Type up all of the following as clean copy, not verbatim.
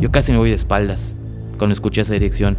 Yo casi me voy de espaldas cuando escuché esa dirección,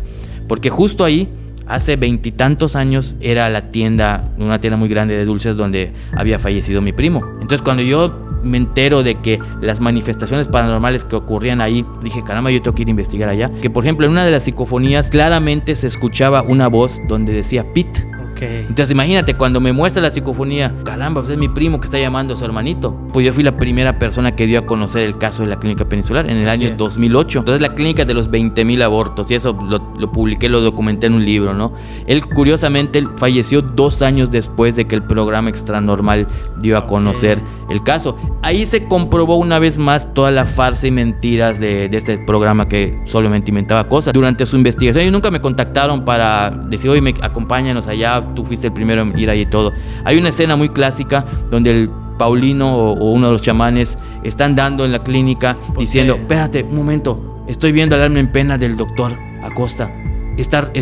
porque justo ahí, hace 20 y tantos años, era la tienda, una tienda muy grande de dulces donde había fallecido mi primo. Entonces cuando yo me entero de que las manifestaciones paranormales que ocurrían ahí, dije, caramba, yo tengo que ir a investigar allá. Que por ejemplo en una de las psicofonías claramente se escuchaba una voz donde decía Pete. Entonces imagínate, cuando me muestra la psicofonía, caramba, pues es mi primo que está llamando a su hermanito. Pues yo fui la primera persona que dio a conocer el caso de la Clínica Peninsular en el año 2008. Entonces la clínica de los 20,000 abortos, y eso lo publiqué, lo documenté en un libro, ¿no? Él, curiosamente, falleció 2 años después de que el programa Extranormal dio a conocer el caso. Ahí se comprobó una vez más toda la farsa y mentiras de este programa que solamente inventaba cosas. Durante su investigación, ellos nunca me contactaron para decir, oye, acompáñanos allá, tú fuiste el primero en ir ahí y todo. Hay una escena muy clásica donde el Paulino o uno de los chamanes están dando en la clínica diciendo, espérate un momento, estoy viendo el alma en pena del doctor Acosta.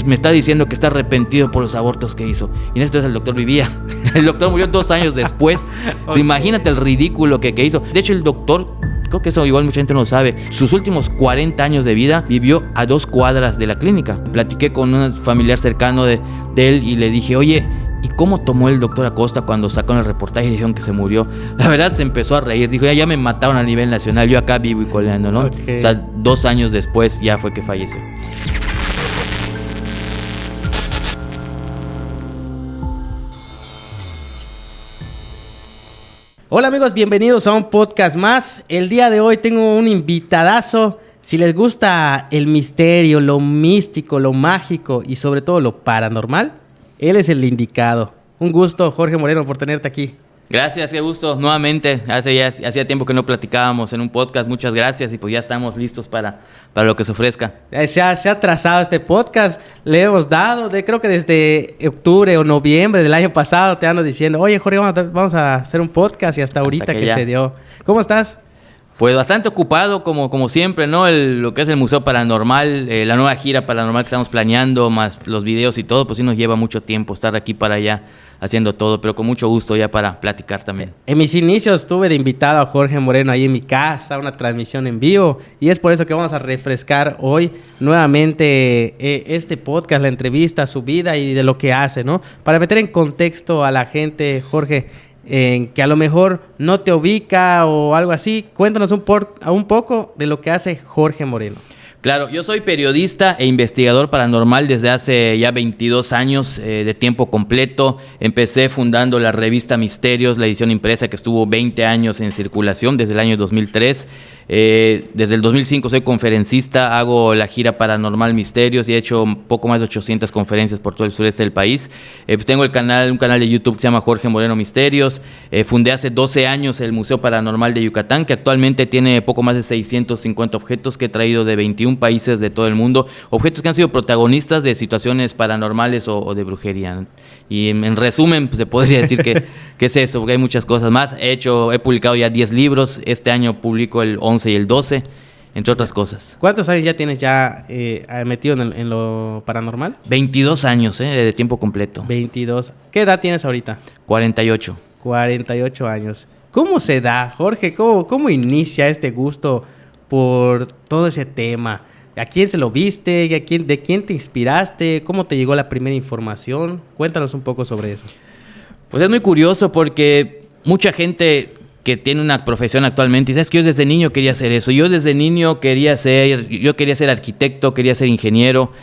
Me está diciendo que está arrepentido por los abortos que hizo. Y en esto el doctor vivía. El doctor murió 2 años después. Imagínate el ridículo que hizo. De hecho, el doctor, creo que eso igual mucha gente no lo sabe, sus últimos 40 años de vida vivió a 2 cuadras de la clínica. Platiqué con un familiar cercano de él y le dije, oye, ¿y cómo tomó el doctor Acosta cuando sacó el reportaje y dijeron que se murió? La verdad se empezó a reír, dijo, ya me mataron a nivel nacional, yo acá vivo y coleando, ¿no? O sea, 2 años después ya fue que falleció. Hola amigos, bienvenidos a un podcast más. El día de hoy tengo un invitadazo. Si les gusta el misterio, lo místico, lo mágico y sobre todo lo paranormal, él es el indicado. Un gusto, Jorge Moreno, por tenerte aquí. Gracias, qué gusto. Nuevamente, hacía tiempo que no platicábamos en un podcast. Muchas gracias y pues ya estamos listos para lo que se ofrezca. Se ha trazado este podcast. Le hemos dado, creo que desde octubre o noviembre del año pasado te ando diciendo, oye Jorge, vamos a hacer un podcast y hasta ahorita que se dio. ¿Cómo estás? Pues bastante ocupado, como siempre, ¿no? Lo que es el Museo Paranormal, la nueva gira paranormal que estamos planeando, más los videos y todo, pues sí nos lleva mucho tiempo estar aquí para allá haciendo todo, pero con mucho gusto ya para platicar también. En mis inicios estuve de invitado a Jorge Moreno ahí en mi casa, una transmisión en vivo, y es por eso que vamos a refrescar hoy nuevamente este podcast, la entrevista, su vida y de lo que hace, ¿no? Para meter en contexto a la gente, Jorge, que a lo mejor no te ubica o algo así, cuéntanos un poco de lo que hace Jorge Moreno. Claro, yo soy periodista e investigador paranormal desde hace ya 22 años de tiempo completo. Empecé fundando la revista Misterios, la edición impresa que estuvo 20 años en circulación desde el año 2003. Desde el 2005 soy conferencista, hago la gira Paranormal Misterios y he hecho poco más de 800 conferencias por todo el sureste del país. Tengo un canal de YouTube que se llama Jorge Moreno Misterios. Fundé hace 12 años el Museo Paranormal de Yucatán, que actualmente tiene poco más de 650 objetos que he traído de 21 países de todo el mundo. Objetos que han sido protagonistas de situaciones paranormales o de brujería. Y en resumen, pues, se podría decir que es eso, porque hay muchas cosas más. He publicado ya 10 libros. Este año publico el 11 y el 12, entre otras cosas. ¿Cuántos años ya tienes metido en lo paranormal? 22 años, de tiempo completo. 22. ¿Qué edad tienes ahorita? 48. 48 años. ¿Cómo se da, Jorge? ¿Cómo inicia este gusto por todo ese tema? ¿A quién se lo viste? ¿De quién te inspiraste? ¿Cómo te llegó la primera información? Cuéntanos un poco sobre eso. Pues es muy curioso porque mucha gente que tiene una profesión actualmente, ¿sabes? Que yo desde niño quería hacer eso. Yo desde niño quería ser arquitecto, quería ser ingeniero.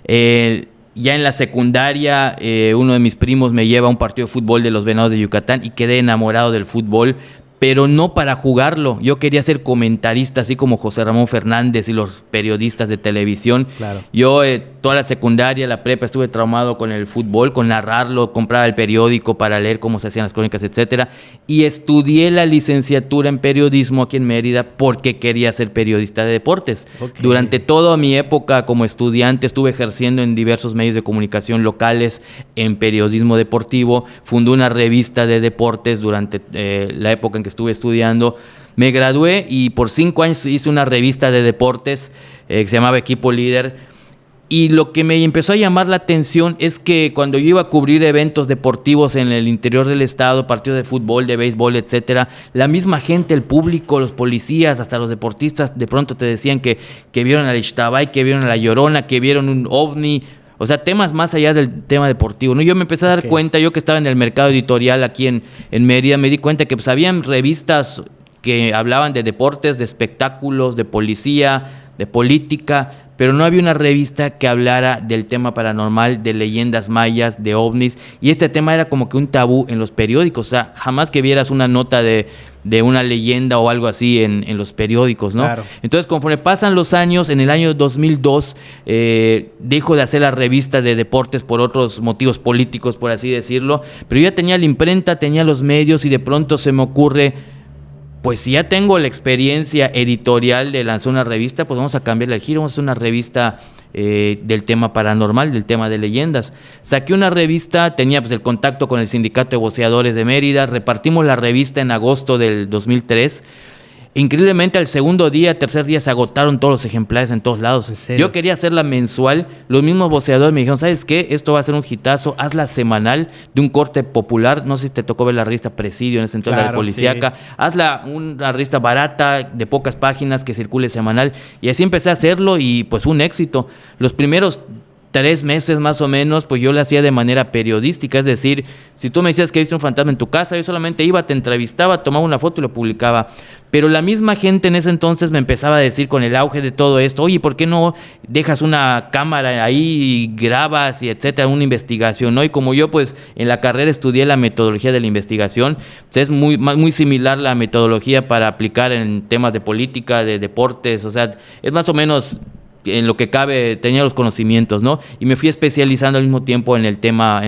Ya en la secundaria, uno de mis primos me lleva a un partido de fútbol de los Venados de Yucatán y quedé enamorado del fútbol, pero no para jugarlo. Yo quería ser comentarista, así como José Ramón Fernández y los periodistas de televisión. Claro. Yo toda la secundaria, la prepa, estuve traumado con el fútbol, con narrarlo, compraba el periódico para leer cómo se hacían las crónicas, etcétera. Y estudié la licenciatura en periodismo aquí en Mérida porque quería ser periodista de deportes. Okay. Durante toda mi época como estudiante estuve ejerciendo en diversos medios de comunicación locales en periodismo deportivo. Fundé una revista de deportes durante la época en que estuve estudiando. Me gradué y por 5 años hice una revista de deportes que se llamaba Equipo Líder. Y lo que me empezó a llamar la atención es que cuando yo iba a cubrir eventos deportivos en el interior del estado, partidos de fútbol, de béisbol, etcétera, la misma gente, el público, los policías, hasta los deportistas, de pronto te decían que vieron al Ixtabay, que vieron a La Llorona, que vieron un ovni. O sea, temas más allá del tema deportivo, ¿no? Yo me empecé a dar cuenta, yo que estaba en el mercado editorial aquí en Mérida, me di cuenta que pues habían revistas que hablaban de deportes, de espectáculos, de policía, de política, pero no había una revista que hablara del tema paranormal, de leyendas mayas, de ovnis, y este tema era como que un tabú en los periódicos. O sea, jamás que vieras una nota de una leyenda o algo así en los periódicos, ¿no? Claro. Entonces, conforme pasan los años, en el año 2002, dejo de hacer la revista de deportes por otros motivos políticos, por así decirlo, pero yo ya tenía la imprenta, tenía los medios, y de pronto se me ocurre, pues si ya tengo la experiencia editorial de lanzar una revista, pues vamos a cambiarle el giro, vamos a hacer una revista del tema paranormal, del tema de leyendas. Saqué una revista, tenía pues el contacto con el Sindicato de Voceadores de Mérida, repartimos la revista en agosto del 2003. Increíblemente, al segundo día, tercer día, se agotaron todos los ejemplares en todos lados. ¿En serio? Yo quería hacerla mensual. Los mismos voceadores me dijeron, ¿sabes qué? Esto va a ser un hitazo. Hazla semanal, de un corte popular. No sé si te tocó ver la revista Presidio, en ese entonces, la de policíaca. Sí. Hazla una revista barata, de pocas páginas, que circule semanal. Y así empecé a hacerlo, y pues fue un éxito. Los primeros 3 meses más o menos, pues yo lo hacía de manera periodística, es decir, si tú me decías que viste un fantasma en tu casa, yo solamente iba, te entrevistaba, tomaba una foto y lo publicaba. Pero la misma gente en ese entonces me empezaba a decir, con el auge de todo esto, oye, ¿por qué no dejas una cámara ahí y grabas y etcétera, una investigación, ¿no? Y como yo pues en la carrera estudié la metodología de la investigación, pues es muy similar la metodología para aplicar en temas de política, de deportes, o sea, es más o menos en lo que cabe, tenía los conocimientos, ¿no? Y me fui especializando al mismo tiempo en el tema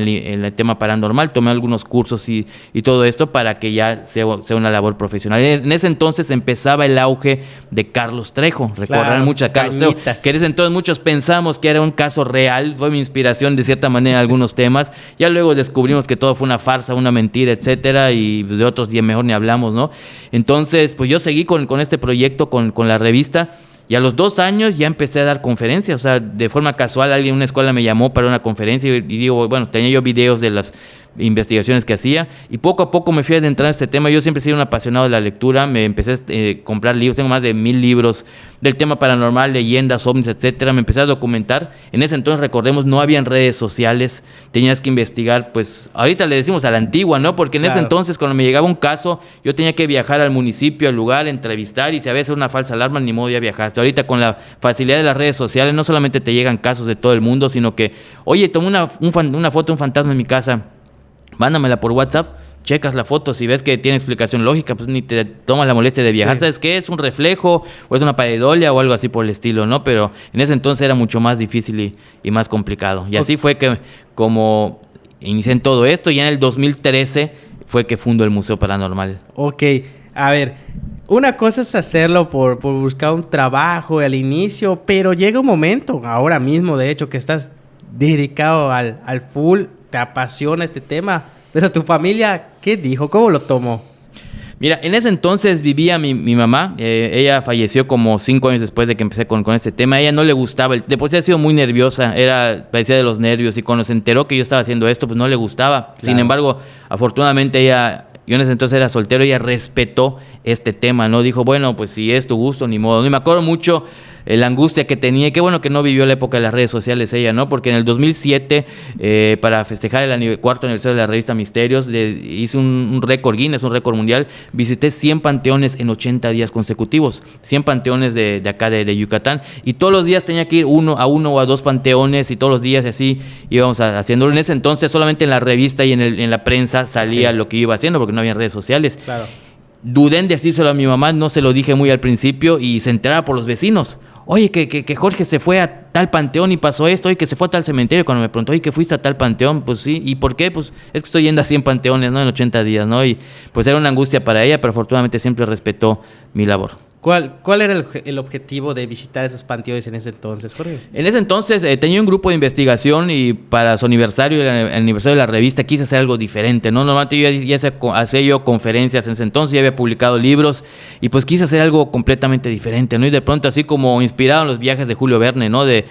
paranormal, tomé algunos cursos y todo esto para que ya sea una labor profesional. En ese entonces empezaba el auge de Carlos Trejo, recordarán mucho a Carlos Trejo, que en ese entonces muchos pensamos que era un caso real, fue mi inspiración de cierta manera en algunos temas, ya luego descubrimos que todo fue una farsa, una mentira, etcétera, y de otros ya mejor ni hablamos, ¿no? Entonces, pues yo seguí con este proyecto, con la revista. Y a los 2 años ya empecé a dar conferencias, o sea, de forma casual alguien en una escuela me llamó para una conferencia y digo, bueno, tenía yo videos de las investigaciones que hacía, y poco a poco me fui adentrando en este tema. Yo siempre he sido un apasionado de la lectura, me empecé a comprar libros, tengo más de 1000 libros del tema paranormal, leyendas, ovnis, etcétera. Me empecé a documentar. En ese entonces, recordemos, no habían redes sociales, tenías que investigar, pues ahorita le decimos a la antigua, ¿no? Porque en ese entonces, cuando me llegaba un caso, yo tenía que viajar al municipio, al lugar, entrevistar, y si había una falsa alarma, ni modo, ya viajaste. Ahorita, con la facilidad de las redes sociales, no solamente te llegan casos de todo el mundo, sino que, oye, tomé una foto de un fantasma en mi casa, mándamela por WhatsApp, checas la foto, si ves que tiene explicación lógica, pues ni te tomas la molestia de viajar. Sí. ¿Sabes qué? ¿Es un reflejo o es una pareidolia o algo así por el estilo, no? Pero en ese entonces era mucho más difícil y más complicado. Y así fue que como inicié en todo esto, y en el 2013 fue que fundó el Museo Paranormal. Ok, a ver, una cosa es hacerlo por buscar un trabajo al inicio, pero llega un momento, ahora mismo de hecho, que estás dedicado al full, te apasiona este tema, pero tu familia, ¿qué dijo? ¿Cómo lo tomó? Mira, en ese entonces vivía mi mamá, ella falleció como 5 años después de que empecé con este tema. A ella no le gustaba, de por sí ha sido muy nerviosa, padecía de los nervios, y cuando se enteró que yo estaba haciendo esto, pues no le gustaba. Claro. Sin embargo, afortunadamente yo en ese entonces era soltero, ella respetó este tema, ¿no? Dijo, bueno, pues si es tu gusto, ni modo. Y me acuerdo mucho la angustia que tenía, y qué bueno que no vivió la época de las redes sociales ella, ¿no? Porque en el 2007, para festejar el 4º aniversario de la revista Misterios, hice un récord Guinness, un récord mundial. Visité 100 panteones en 80 días consecutivos, 100 panteones de acá de Yucatán, y todos los días tenía que ir uno o a 2 panteones, y todos los días así íbamos haciéndolo. En ese entonces solamente en la revista y en la prensa salía lo que iba haciendo, porque no había redes sociales. Claro. Dudé en decírselo a mi mamá, no se lo dije muy al principio, y se enteraba por los vecinos. Oye, que Jorge se fue a tal panteón y pasó esto, oye, que se fue a tal cementerio. Cuando me preguntó, oye, que fuiste a tal panteón, pues sí. ¿Y por qué? Pues es que estoy yendo a 100 panteones, ¿no? En 80 días, ¿no? Y pues era una angustia para ella, pero afortunadamente siempre respetó mi labor. ¿Cuál era el objetivo de visitar esos panteones en ese entonces, Jorge? En ese entonces tenía un grupo de investigación y para su aniversario, el aniversario de la revista, quise hacer algo diferente, ¿no? Normalmente yo ya hacía yo conferencias en ese entonces, ya había publicado libros y pues quise hacer algo completamente diferente, ¿no? Y de pronto, así como inspirado en los viajes de Julio Verne, ¿no? De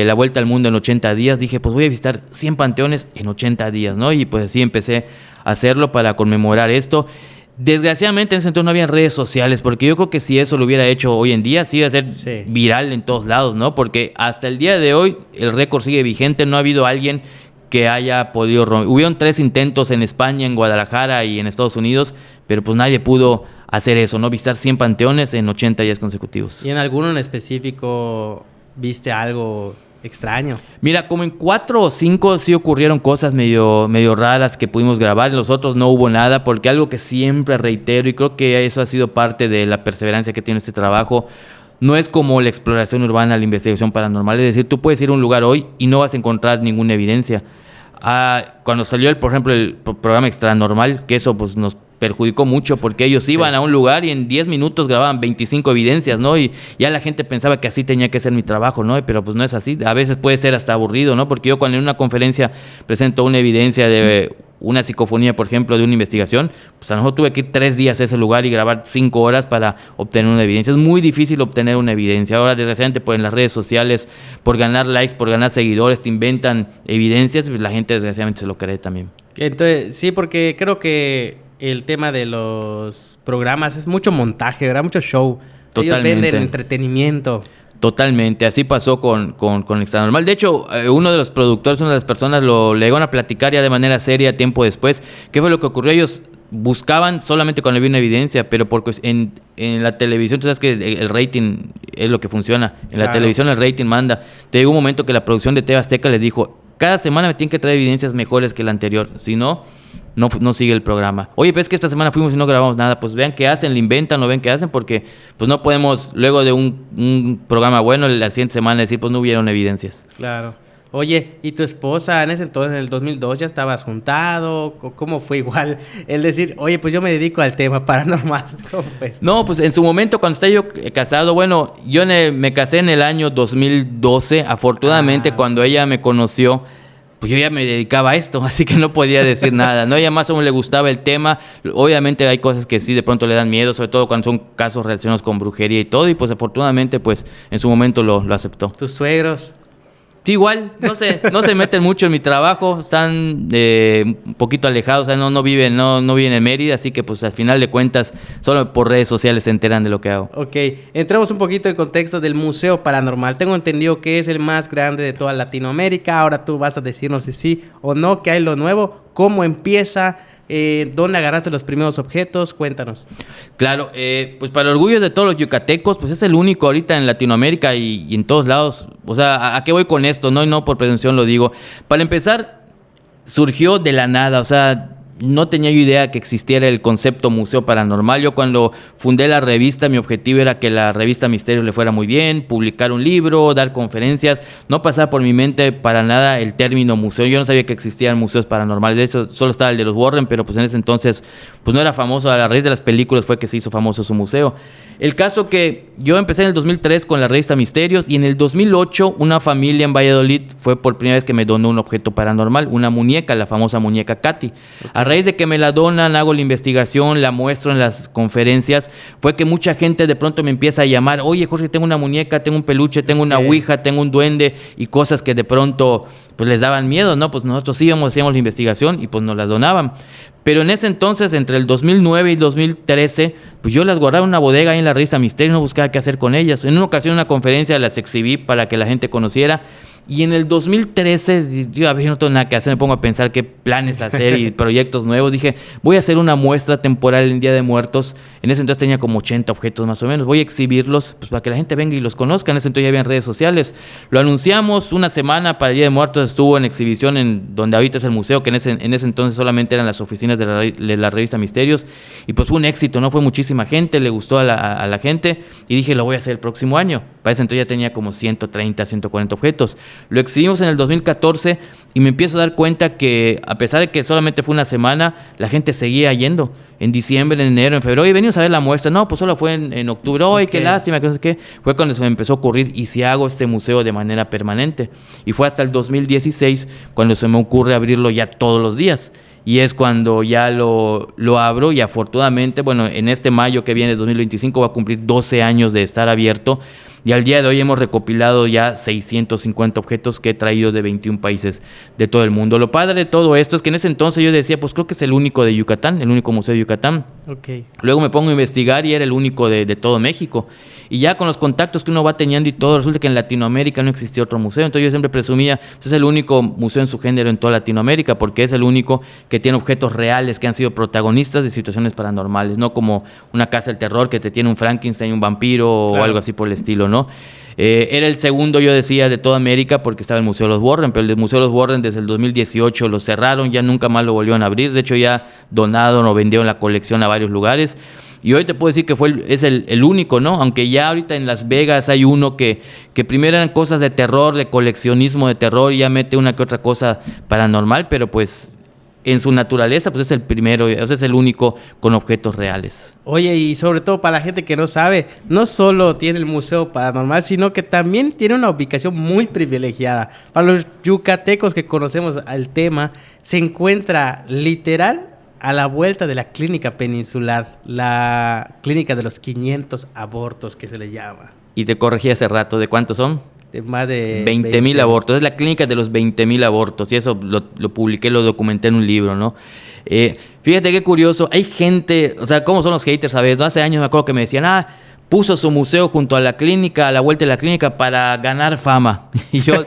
la vuelta al mundo en 80 días, dije, pues voy a visitar 100 panteones en 80 días, ¿no? Y pues así empecé a hacerlo para conmemorar esto. Desgraciadamente en ese entonces no había redes sociales, porque yo creo que si eso lo hubiera hecho hoy en día, sí iba a ser viral en todos lados, ¿no? Porque hasta el día de hoy el récord sigue vigente, no ha habido alguien que haya podido romper. Hubieron 3 intentos en España, en Guadalajara y en Estados Unidos, pero pues nadie pudo hacer eso, ¿no? Visitar 100 panteones en 80 días consecutivos. ¿Y en alguno en específico viste algo extraño? Mira, como en 4 o 5 sí ocurrieron cosas medio raras que pudimos grabar. En los otros no hubo nada, porque algo que siempre reitero, y creo que eso ha sido parte de la perseverancia que tiene este trabajo, no es como la exploración urbana, la investigación paranormal. Es decir, tú puedes ir a un lugar hoy y no vas a encontrar ninguna evidencia. Cuando salió, por ejemplo, el programa Extranormal, que eso pues nos perjudicó mucho porque ellos iban a un lugar y en 10 minutos grababan 25 evidencias, ¿no? Y ya la gente pensaba que así tenía que ser mi trabajo, ¿no? Pero pues no es así. A veces puede ser hasta aburrido, ¿no? Porque yo cuando en una conferencia presento una evidencia de una psicofonía, por ejemplo, de una investigación, pues a lo mejor tuve que ir 3 días a ese lugar y grabar 5 horas para obtener una evidencia. Es muy difícil obtener una evidencia. Ahora, desgraciadamente, pues en las redes sociales, por ganar likes, por ganar seguidores, te inventan evidencias, pues la gente desgraciadamente se lo cree también. Entonces, sí, porque creo que el tema de los programas es mucho montaje, ¿verdad? Mucho show. Totalmente. Ellos venden entretenimiento. Totalmente, así pasó con Extranormal. De hecho, uno de los productores, una de las personas, le iban a platicar ya de manera seria tiempo después. ¿Qué fue lo que ocurrió? Ellos buscaban solamente cuando había una evidencia, pero porque en la televisión, tú sabes que el rating es lo que funciona. En la televisión el rating manda. Te llegó un momento que la producción de TV Azteca les dijo, cada semana me tienen que traer evidencias mejores que la anterior, si no sigue el programa. Oye, pues es que esta semana fuimos y no grabamos nada. Pues vean qué hacen, le inventan o ven qué hacen, porque pues no podemos luego de un programa bueno la siguiente semana decir pues no hubieron evidencias. Claro. Oye, ¿y tu esposa en ese entonces, en el 2002, ya estabas juntado? ¿Cómo fue igual el decir, oye, pues yo me dedico al tema paranormal? ¿Cómo fue eso? No, pues en su momento, cuando estaba yo casado, bueno, yo me casé en el año 2012. Afortunadamente, cuando ella me conoció, pues yo ya me dedicaba a esto, así que no podía decir nada, ¿no? Ella más o menos le gustaba el tema. Obviamente hay cosas que sí de pronto le dan miedo, sobre todo cuando son casos relacionados con brujería y todo, y pues afortunadamente, pues en su momento lo aceptó. ¿Tus suegros? Sí, igual, no se meten mucho en mi trabajo, están un poquito alejados, o sea, no viven en Mérida, así que pues al final de cuentas solo por redes sociales se enteran de lo que hago. Ok, entremos un poquito en contexto del Museo Paranormal. Tengo entendido que es el más grande de toda Latinoamérica. Ahora tú vas a decirnos si sí o no, qué hay lo nuevo, cómo empieza, dónde agarraste los primeros objetos, cuéntanos. Claro, pues para orgullo de todos los yucatecos, pues es el único ahorita en Latinoamérica y en todos lados. O sea, ¿a qué voy con esto? No, y no por presunción lo digo. Para empezar, surgió de la nada, o sea, no tenía yo idea que existiera el concepto Museo Paranormal. Yo cuando fundé la revista, mi objetivo era que la revista Misterios le fuera muy bien, publicar un libro, dar conferencias. No pasaba por mi mente para nada el término museo. Yo no sabía que existían museos paranormales. De hecho, solo estaba el de los Warren, pero pues en ese entonces pues no era famoso. A la raíz de las películas fue que se hizo famoso su museo. El caso que yo empecé en el 2003 con la revista Misterios y en el 2008 una familia en Valladolid fue por primera vez que me donó un objeto paranormal, una muñeca, la famosa muñeca Katy. A raíz de que me la donan, hago la investigación, la muestro en las conferencias, fue que mucha gente de pronto me empieza a llamar, oye Jorge, tengo una muñeca, tengo un peluche, tengo una ouija, tengo un duende y cosas que de pronto pues les daban miedo, ¿no? Pues nosotros hacíamos la investigación y pues nos las donaban. Pero en ese entonces, entre el 2009 y 2013, pues yo las guardaba en una bodega ahí en la revista Misterio y no buscaba qué hacer con ellas. En una ocasión, en una conferencia, las exhibí para que la gente conociera. Y en el 2013, yo a veces no tengo nada que hacer, me pongo a pensar qué planes hacer y proyectos nuevos. Dije, voy a hacer una muestra temporal en Día de Muertos. En ese entonces tenía como 80 objetos más o menos. Voy a exhibirlos pues, para que la gente venga y los conozca. En ese entonces ya había en redes sociales. Lo anunciamos una semana para el Día de Muertos. Estuvo en exhibición en donde ahorita es el museo, que en ese entonces solamente eran las oficinas de la revista Misterios. Y pues fue un éxito, ¿no? Fue muchísima gente, le gustó a la gente. Y dije, lo voy a hacer el próximo año. Para ese entonces ya tenía como 130, 140 objetos. Lo exhibimos en el 2014 y me empiezo a dar cuenta que a pesar de que solamente fue una semana, la gente seguía yendo. En diciembre, en enero, en febrero, y venimos vienes a ver la muestra? No, pues solo fue en octubre. ¡Ay, qué lástima! Que no sé qué. Fue cuando se me empezó a ocurrir, ¿y si hago este museo de manera permanente? Y fue hasta el 2016 cuando se me ocurre abrirlo ya todos los días. Y es cuando ya lo abro y afortunadamente, bueno, en este mayo que viene, 2025, va a cumplir 12 años de estar abierto. Y al día de hoy hemos recopilado ya 650 objetos que he traído de 21 países de todo el mundo. Lo padre de todo esto es que en ese entonces yo decía, pues creo que es el único de Yucatán, el único museo de Yucatán. Okay. Luego me pongo a investigar y era el único de todo México. Y ya con los contactos que uno va teniendo y todo, resulta que en Latinoamérica no existía otro museo. Entonces yo siempre presumía, pues es el único museo en su género en toda Latinoamérica, porque es el único que tiene objetos reales que han sido protagonistas de situaciones paranormales, no como una casa del terror que te tiene un Frankenstein, un vampiro o algo así por el estilo, ¿no? Era el segundo, yo decía, de toda América porque estaba el Museo de los Warren, pero el Museo de los Warren desde el 2018 lo cerraron, ya nunca más lo volvieron a abrir. De hecho, ya donaron o vendieron la colección a varios lugares. Y hoy te puedo decir que es el único, ¿no? Aunque ya ahorita en Las Vegas hay uno que primero eran cosas de terror, de coleccionismo de terror, y ya mete una que otra cosa paranormal, pero pues en su naturaleza pues es el primero, o sea, es el único con objetos reales. Oye, y sobre todo para la gente que no sabe, no solo tiene el Museo Paranormal, sino que también tiene una ubicación muy privilegiada. Para los yucatecos que conocemos el tema, se encuentra literal a la vuelta de la clínica peninsular, la clínica de los 500 abortos que se le llama. Y te corregí hace rato, ¿de cuántos son? De más de 20,000 abortos. Es la clínica de los 20,000 abortos. Y eso lo publiqué, lo documenté en un libro, ¿no? Fíjate qué curioso. Hay gente, o sea, ¿cómo son los haters, sabes? ¿No? Hace años me acuerdo que me decían, puso su museo junto a la clínica, a la vuelta de la clínica para ganar fama. Y yo,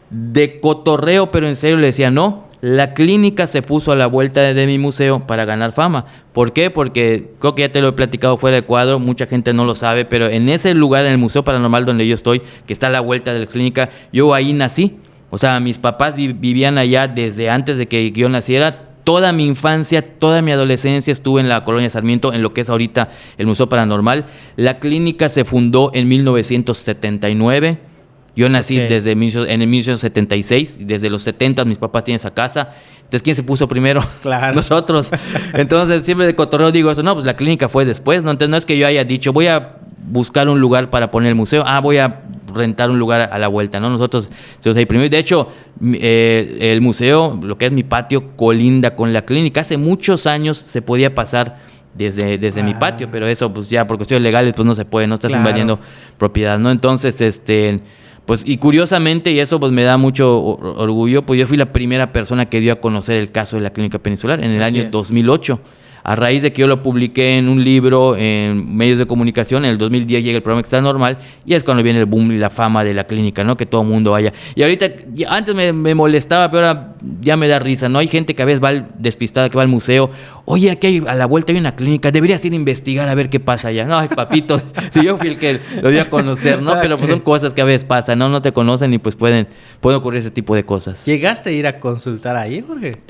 de cotorreo, pero en serio le decía, no. La clínica se puso a la vuelta de mi museo para ganar fama. ¿Por qué? Porque creo que ya te lo he platicado fuera de cuadro, mucha gente no lo sabe, pero en ese lugar, en el Museo Paranormal donde yo estoy, que está a la vuelta de la clínica, yo ahí nací. O sea, mis papás vivían allá desde antes de que yo naciera. Toda mi infancia, toda mi adolescencia estuve en la Colonia Sarmiento, en lo que es ahorita el Museo Paranormal. La clínica se fundó en 1979. Yo nací en el 1976, y desde los 70 mis papás tienen esa casa. Entonces, ¿quién se puso primero? Claro. Nosotros. Entonces, siempre de cotorreo digo eso. No, pues la clínica fue después, ¿no? Entonces, no es que yo haya dicho, voy a buscar un lugar para poner el museo. Voy a rentar un lugar a la vuelta, ¿no? Nosotros estamos ahí primero. De hecho, el museo, lo que es mi patio, colinda con la clínica. Hace muchos años se podía pasar desde mi patio, pero eso, pues ya por cuestiones legales, pues no se puede, no estás invadiendo propiedad, ¿no? Entonces, pues, y curiosamente, y eso pues me da mucho orgullo, pues yo fui la primera persona que dio a conocer el caso de la clínica peninsular en el año 2008. A raíz de que yo lo publiqué en un libro, en medios de comunicación, en el 2010 llega el programa Extra Normal, y es cuando viene el boom y la fama de la clínica, ¿no? Que todo el mundo vaya. Y ahorita, antes me molestaba, pero ahora ya me da risa, ¿no? Hay gente que a veces va despistada, que va al museo. Oye, aquí a la vuelta hay una clínica, deberías ir a investigar a ver qué pasa allá. No, ay, papito, si yo fui el que lo dio a conocer, ¿no? Pero pues son cosas que a veces pasan, ¿no? No te conocen y pues pueden ocurrir ese tipo de cosas. ¿Llegaste a ir a consultar ahí, Jorge?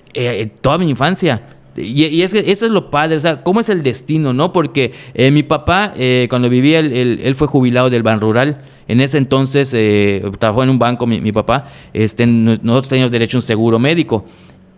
Toda mi infancia. Y es que eso es lo padre, o sea, cómo es el destino, ¿no? Porque mi papá, cuando vivía, él fue jubilado del Banrural. En ese entonces trabajó en un banco mi papá. Nosotros teníamos derecho a un seguro médico.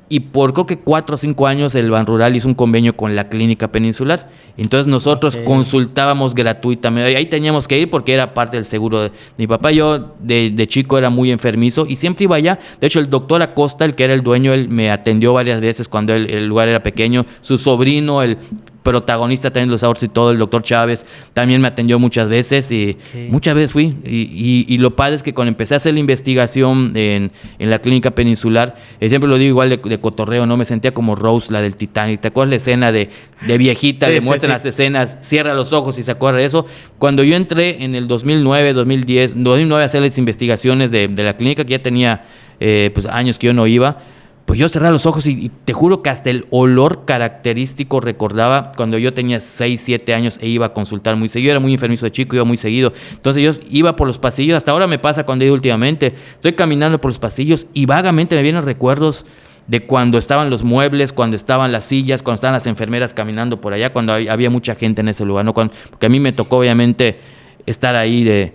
Y por creo que 4 o 5 años el Banrural hizo un convenio con la clínica peninsular. Entonces nosotros consultábamos gratuitamente. Ahí teníamos que ir porque era parte del seguro de mi papá. Yo de chico era muy enfermizo y siempre iba allá. De hecho, el doctor Acosta, el que era el dueño, él me atendió varias veces cuando el lugar era pequeño. Su sobrino, el protagonista también de los abortos y todo, el doctor Chávez, también me atendió muchas veces y muchas veces fui. Y lo padre es que cuando empecé a hacer la investigación en la clínica peninsular, siempre lo digo igual de cotorreo, ¿no? Me sentía como Rose, la del Titanic. ¿Te acuerdas la escena de viejita? Le muestran las escenas, cierra los ojos y se acuerda de eso. Cuando yo entré en el 2009 a hacer las investigaciones de la clínica, que ya tenía pues años que yo no iba, pues yo cerraba los ojos y te juro que hasta el olor característico recordaba cuando yo tenía 6, 7 años e iba a consultar muy seguido. Yo era muy enfermizo de chico, iba muy seguido. Entonces yo iba por los pasillos, hasta ahora me pasa cuando he ido últimamente. Estoy caminando por los pasillos y vagamente me vienen recuerdos de cuando estaban los muebles, cuando estaban las sillas, cuando estaban las enfermeras caminando por allá, cuando había mucha gente en ese lugar, ¿no? Porque a mí me tocó obviamente estar ahí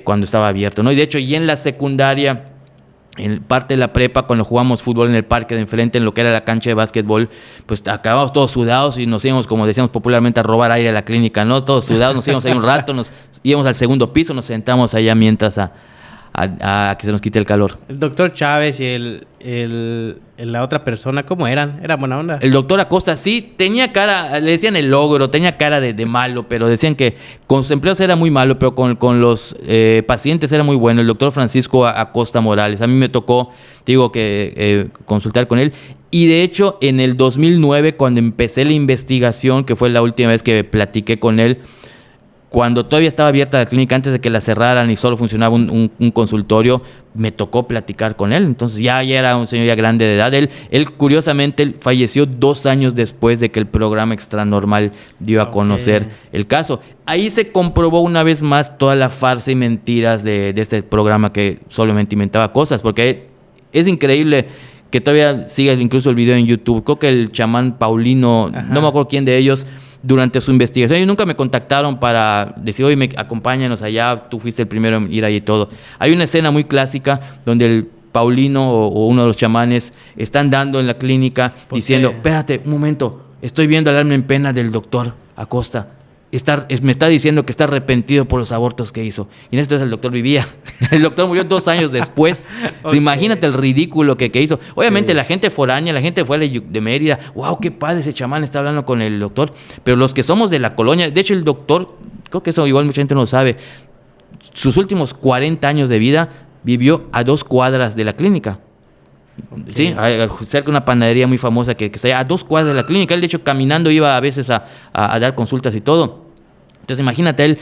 cuando estaba abierto, ¿no? Y de hecho, y en la secundaria en parte de la prepa, cuando jugamos fútbol en el parque de enfrente, en lo que era la cancha de básquetbol, pues acabamos todos sudados y nos íbamos, como decíamos popularmente, a robar aire a la clínica, ¿no? Todos sudados, nos íbamos ahí un rato, nos íbamos al segundo piso, nos sentamos allá mientras a que se nos quite el calor. El doctor Chávez y la otra persona, ¿cómo eran? ¿Era buena onda? El doctor Acosta sí tenía cara, le decían el ogro, tenía cara de malo, pero decían que con sus empleados era muy malo, pero con los pacientes era muy bueno. El doctor Francisco Acosta Morales, a mí me tocó, digo, que consultar con él. Y de hecho, en el 2009, cuando empecé la investigación, que fue la última vez que platiqué con él, cuando todavía estaba abierta la clínica, antes de que la cerraran y solo funcionaba un consultorio, me tocó platicar con él. Entonces ya era un señor ya grande de edad. Él curiosamente falleció 2 años después de que el programa Extranormal dio a conocer el caso. Ahí se comprobó una vez más toda la farsa y mentiras de este programa que solamente inventaba cosas, porque es increíble que todavía siga incluso el video en YouTube. Creo que el chamán Paulino, no me acuerdo quién de ellos, durante su investigación, ellos nunca me contactaron para decir, oye, acompáñanos allá, tú fuiste el primero en ir ahí y todo. Hay una escena muy clásica donde el Paulino o uno de los chamanes están dando en la clínica diciendo, espérate un momento, estoy viendo el alma en pena del doctor Acosta. Me está diciendo que está arrepentido por los abortos que hizo. Y en esto el doctor vivía. El doctor murió 2 años después. Imagínate el ridículo que hizo. Obviamente la gente foránea, la gente fue de Mérida. ¡Wow, qué padre ese chamán está hablando con el doctor! Pero los que somos de la colonia... De hecho, el doctor, creo que eso igual mucha gente no lo sabe, sus últimos 40 años de vida vivió a 2 cuadras de la clínica. Sí, cerca de una panadería muy famosa que está allá a 2 cuadras de la clínica. Él, de hecho, caminando iba a veces a dar consultas y todo. Entonces, imagínate él,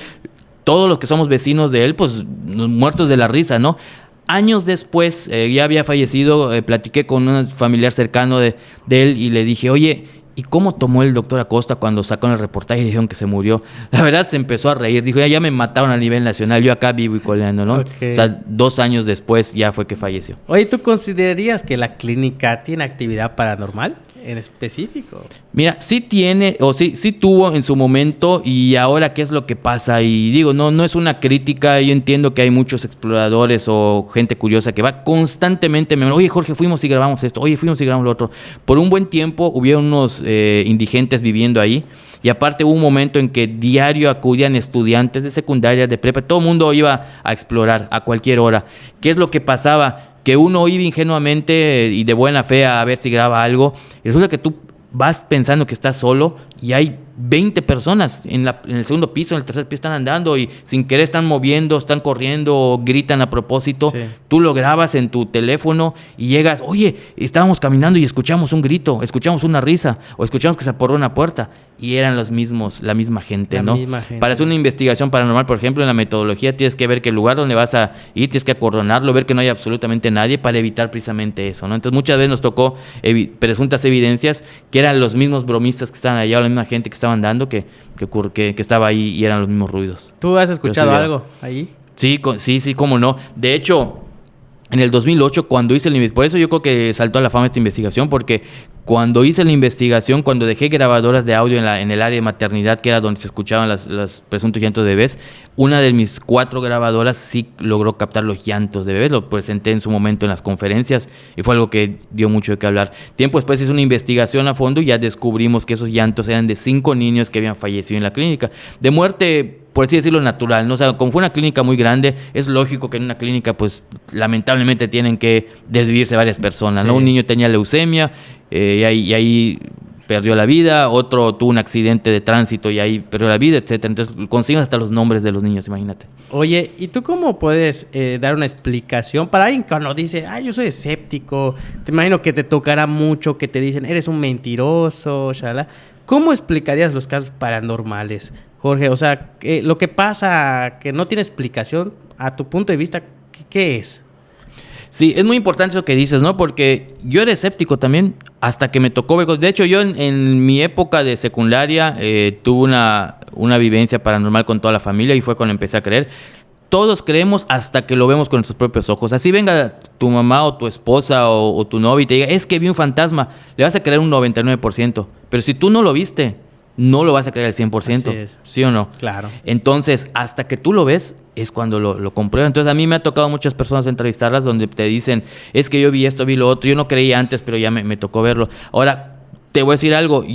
todos los que somos vecinos de él, pues muertos de la risa, ¿no? Años después, ya había fallecido, platiqué con un familiar cercano de él y le dije, oye, ¿y cómo tomó el doctor Acosta cuando sacó el reportaje y dijeron que se murió? La verdad se empezó a reír, dijo, ya me mataron a nivel nacional, yo acá vivo y coleando, ¿no? O sea, 2 años después ya fue que falleció. Oye, ¿tú considerarías que la clínica tiene actividad paranormal en específico? Mira, sí tiene, o sí tuvo en su momento, y ahora qué es lo que pasa. Y digo, no es una crítica, yo entiendo que hay muchos exploradores o gente curiosa que va constantemente, oye Jorge, fuimos y grabamos esto, oye, fuimos y grabamos lo otro. Por un buen tiempo hubieron unos indigentes viviendo ahí, y aparte hubo un momento en que diario acudían estudiantes de secundaria, de prepa, todo el mundo iba a explorar a cualquier hora. ¿Qué es lo que pasaba? Que uno iba ingenuamente y de buena fe a ver si graba algo, y resulta que tú vas pensando que estás solo y hay 20 personas en el segundo piso, en el tercer piso están andando y sin querer están moviendo, están corriendo o gritan a propósito. Sí. Tú lo grabas en tu teléfono y llegas, oye, estábamos caminando y escuchamos un grito, escuchamos una risa o escuchamos que se aporró una puerta y eran la misma gente, ¿no? Para hacer una investigación paranormal, por ejemplo, en la metodología tienes que ver que el lugar donde vas a ir, tienes que acordonarlo, ver que no hay absolutamente nadie para evitar precisamente eso, ¿no? Entonces muchas veces nos tocó presuntas evidencias que eran los mismos bromistas que estaban allá o la misma gente que estaban dando que estaba ahí y eran los mismos ruidos. ¿Tú has escuchado algo ahí? Sí, cómo no. De hecho, en el 2008, cuando hice por eso yo creo que saltó a la fama esta investigación, porque cuando hice la investigación, cuando dejé grabadoras de audio en el área de maternidad, que era donde se escuchaban los presuntos llantos de bebés, una de mis 4 grabadoras sí logró captar los llantos de bebés. Lo presenté en su momento en las conferencias y fue algo que dio mucho de qué hablar. Tiempo después hice una investigación a fondo y ya descubrimos que esos llantos eran de 5 niños que habían fallecido en la clínica. De muerte, por así decirlo, natural, ¿no? O sea, como fue una clínica muy grande, es lógico que en una clínica, pues, lamentablemente tienen que desvivirse varias personas, ¿no? Un niño tenía leucemia y ahí perdió la vida, otro tuvo un accidente de tránsito y ahí perdió la vida, etcétera. Entonces, consiguen hasta los nombres de los niños, imagínate. Oye, ¿y tú cómo puedes dar una explicación para alguien cuando dice, yo soy escéptico? Te imagino que te tocará mucho, que te dicen, eres un mentiroso, shalala. ¿Cómo explicarías los casos paranormales, Jorge? O sea, lo que pasa, que no tiene explicación, a tu punto de vista, ¿qué es? Sí, es muy importante eso que dices, ¿no? Porque yo era escéptico también hasta que me tocó ver cosas. De hecho, yo en mi época de secundaria tuve una vivencia paranormal con toda la familia y fue cuando empecé a creer. Todos creemos hasta que lo vemos con nuestros propios ojos. Así venga tu mamá o tu esposa o tu novia y te diga, es que vi un fantasma, le vas a creer un 99%. Pero si tú no lo viste, no lo vas a creer al 100%, Así es. ¿sí o no? Claro. Entonces, hasta que tú lo ves, es cuando lo compruebas. Entonces, a mí me ha tocado muchas personas entrevistarlas donde te dicen, es que yo vi esto, vi lo otro, yo no creía antes, pero ya me tocó verlo. Ahora, te voy a decir algo,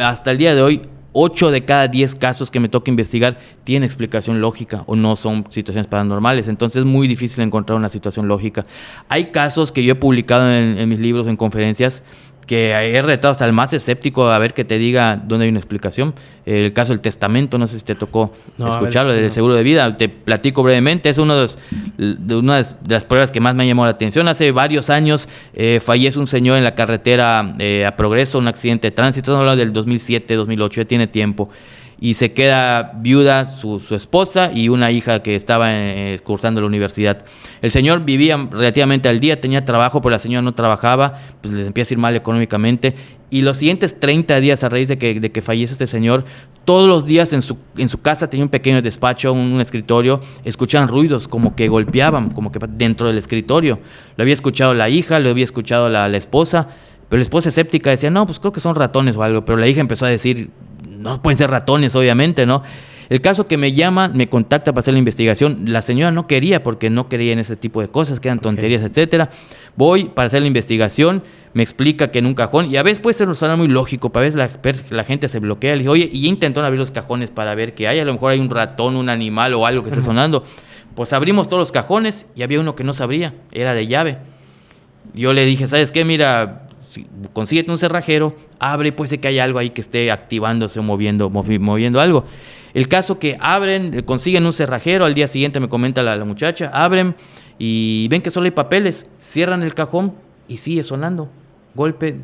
hasta el día de hoy, 8 de cada 10 casos que me toca investigar tienen explicación lógica o no son situaciones paranormales. Entonces es muy difícil encontrar una situación lógica. Hay casos que yo he publicado en mis libros, en conferencias, que he retado hasta el más escéptico a ver que te diga dónde hay una explicación. El caso del testamento, no sé si te tocó escucharlo, del seguro de vida. Te platico brevemente, es una de las pruebas que más me ha llamado la atención. Hace varios años fallece un señor en la carretera a Progreso, un accidente de tránsito, estamos hablando del 2007, 2008, ya tiene tiempo. Y se queda viuda su esposa y una hija que estaba cursando la universidad. El señor vivía relativamente al día, tenía trabajo, pero la señora no trabajaba, pues les empieza a ir mal económicamente. Y los siguientes 30 días a raíz de que fallece este señor, todos los días en su casa tenía un pequeño despacho, un escritorio, escuchaban ruidos como que golpeaban, como que dentro del escritorio. Lo había escuchado la hija, lo había escuchado la esposa, pero la esposa escéptica decía, no, pues creo que son ratones o algo, pero la hija empezó a decir, no pueden ser ratones, obviamente, ¿no? El caso que me llama, me contacta para hacer la investigación. La señora no quería, porque no creía en ese tipo de cosas, que eran tonterías, etcétera. Voy para hacer la investigación, me explica que en un cajón, y a veces puede ser muy lógico, para veces la gente se bloquea. Le dije, oye, y intentaron abrir los cajones para ver qué hay. A lo mejor hay un ratón, un animal o algo que esté sonando. Pues abrimos todos los cajones y había uno que no se abría, era de llave. Yo le dije, ¿sabes qué? Mira, consíguete un cerrajero, abre, puede ser que haya algo ahí que esté activándose o moviendo algo. El caso que abren, consiguen un cerrajero, al día siguiente me comenta la muchacha, abren y ven que solo hay papeles, cierran el cajón y sigue sonando, golpes.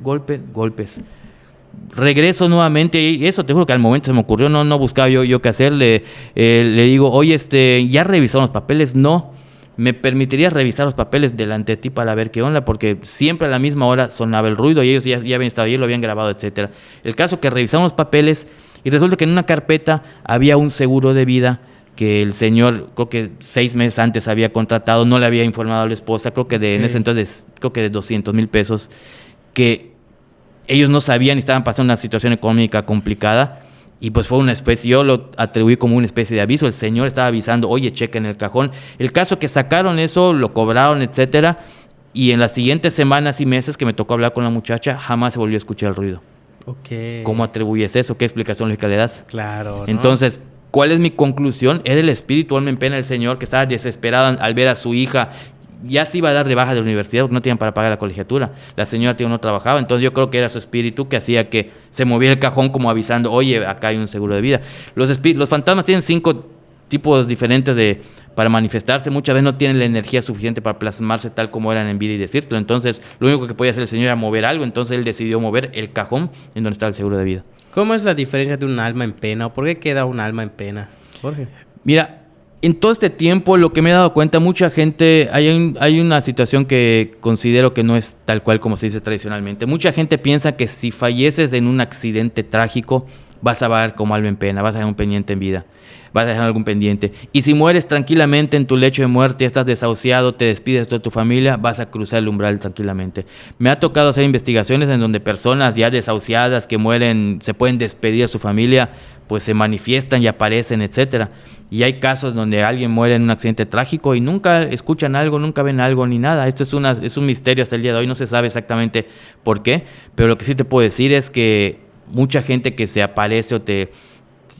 Regreso nuevamente y eso te juro que al momento se me ocurrió, no buscaba yo qué hacer, le digo, oye, ¿ya revisaron los papeles? No. ¿Me permitirías revisar los papeles delante de ti para ver qué onda? Porque siempre a la misma hora sonaba el ruido y ellos ya habían estado ahí, lo habían grabado, etcétera. El caso que revisaron los papeles y resulta que en una carpeta había un seguro de vida que el señor, creo que 6 meses antes había contratado, no le había informado a la esposa, creo que en ese entonces, creo que de 200,000 pesos, que ellos no sabían y estaban pasando una situación económica complicada. Y pues fue una especie, yo lo atribuí como una especie de aviso. El señor estaba avisando, oye, checa en el cajón. El caso que sacaron eso, lo cobraron, etcétera. Y en las siguientes semanas y meses que me tocó hablar con la muchacha, jamás se volvió a escuchar el ruido. Okay. ¿Cómo atribuyes eso? ¿Qué explicación lógica le das? Claro, ¿no? Entonces, ¿cuál es mi conclusión? Era el espíritu, alma en pena del señor que estaba desesperado al ver a su hija. Ya se iba a dar de baja de la universidad porque no tenían para pagar la colegiatura. La señora no trabajaba, entonces yo creo que era su espíritu que hacía que se moviera el cajón como avisando, oye, acá hay un seguro de vida. Los fantasmas tienen 5 tipos diferentes para manifestarse. Muchas veces no tienen la energía suficiente para plasmarse tal como eran en vida y decírtelo. Entonces, lo único que podía hacer el señor era mover algo. Entonces, él decidió mover el cajón en donde estaba el seguro de vida. ¿Cómo es la diferencia de un alma en pena? ¿O por qué queda un alma en pena, Jorge? Mira, en todo este tiempo, lo que me he dado cuenta, mucha gente, hay una situación que considero que no es tal cual como se dice tradicionalmente. Mucha gente piensa que si falleces en un accidente trágico, vas a vagar como alma en pena, vas a dejar un pendiente en vida, vas a dejar algún pendiente. Y si mueres tranquilamente en tu lecho de muerte, estás desahuciado, te despides de toda tu familia, vas a cruzar el umbral tranquilamente. Me ha tocado hacer investigaciones en donde personas ya desahuciadas que mueren, se pueden despedir de su familia, pues se manifiestan y aparecen, etcétera. Y hay casos donde alguien muere en un accidente trágico y nunca escuchan algo, nunca ven algo ni nada. Esto es un misterio hasta el día de hoy, no se sabe exactamente por qué, pero lo que sí te puedo decir es que mucha gente que se aparece o te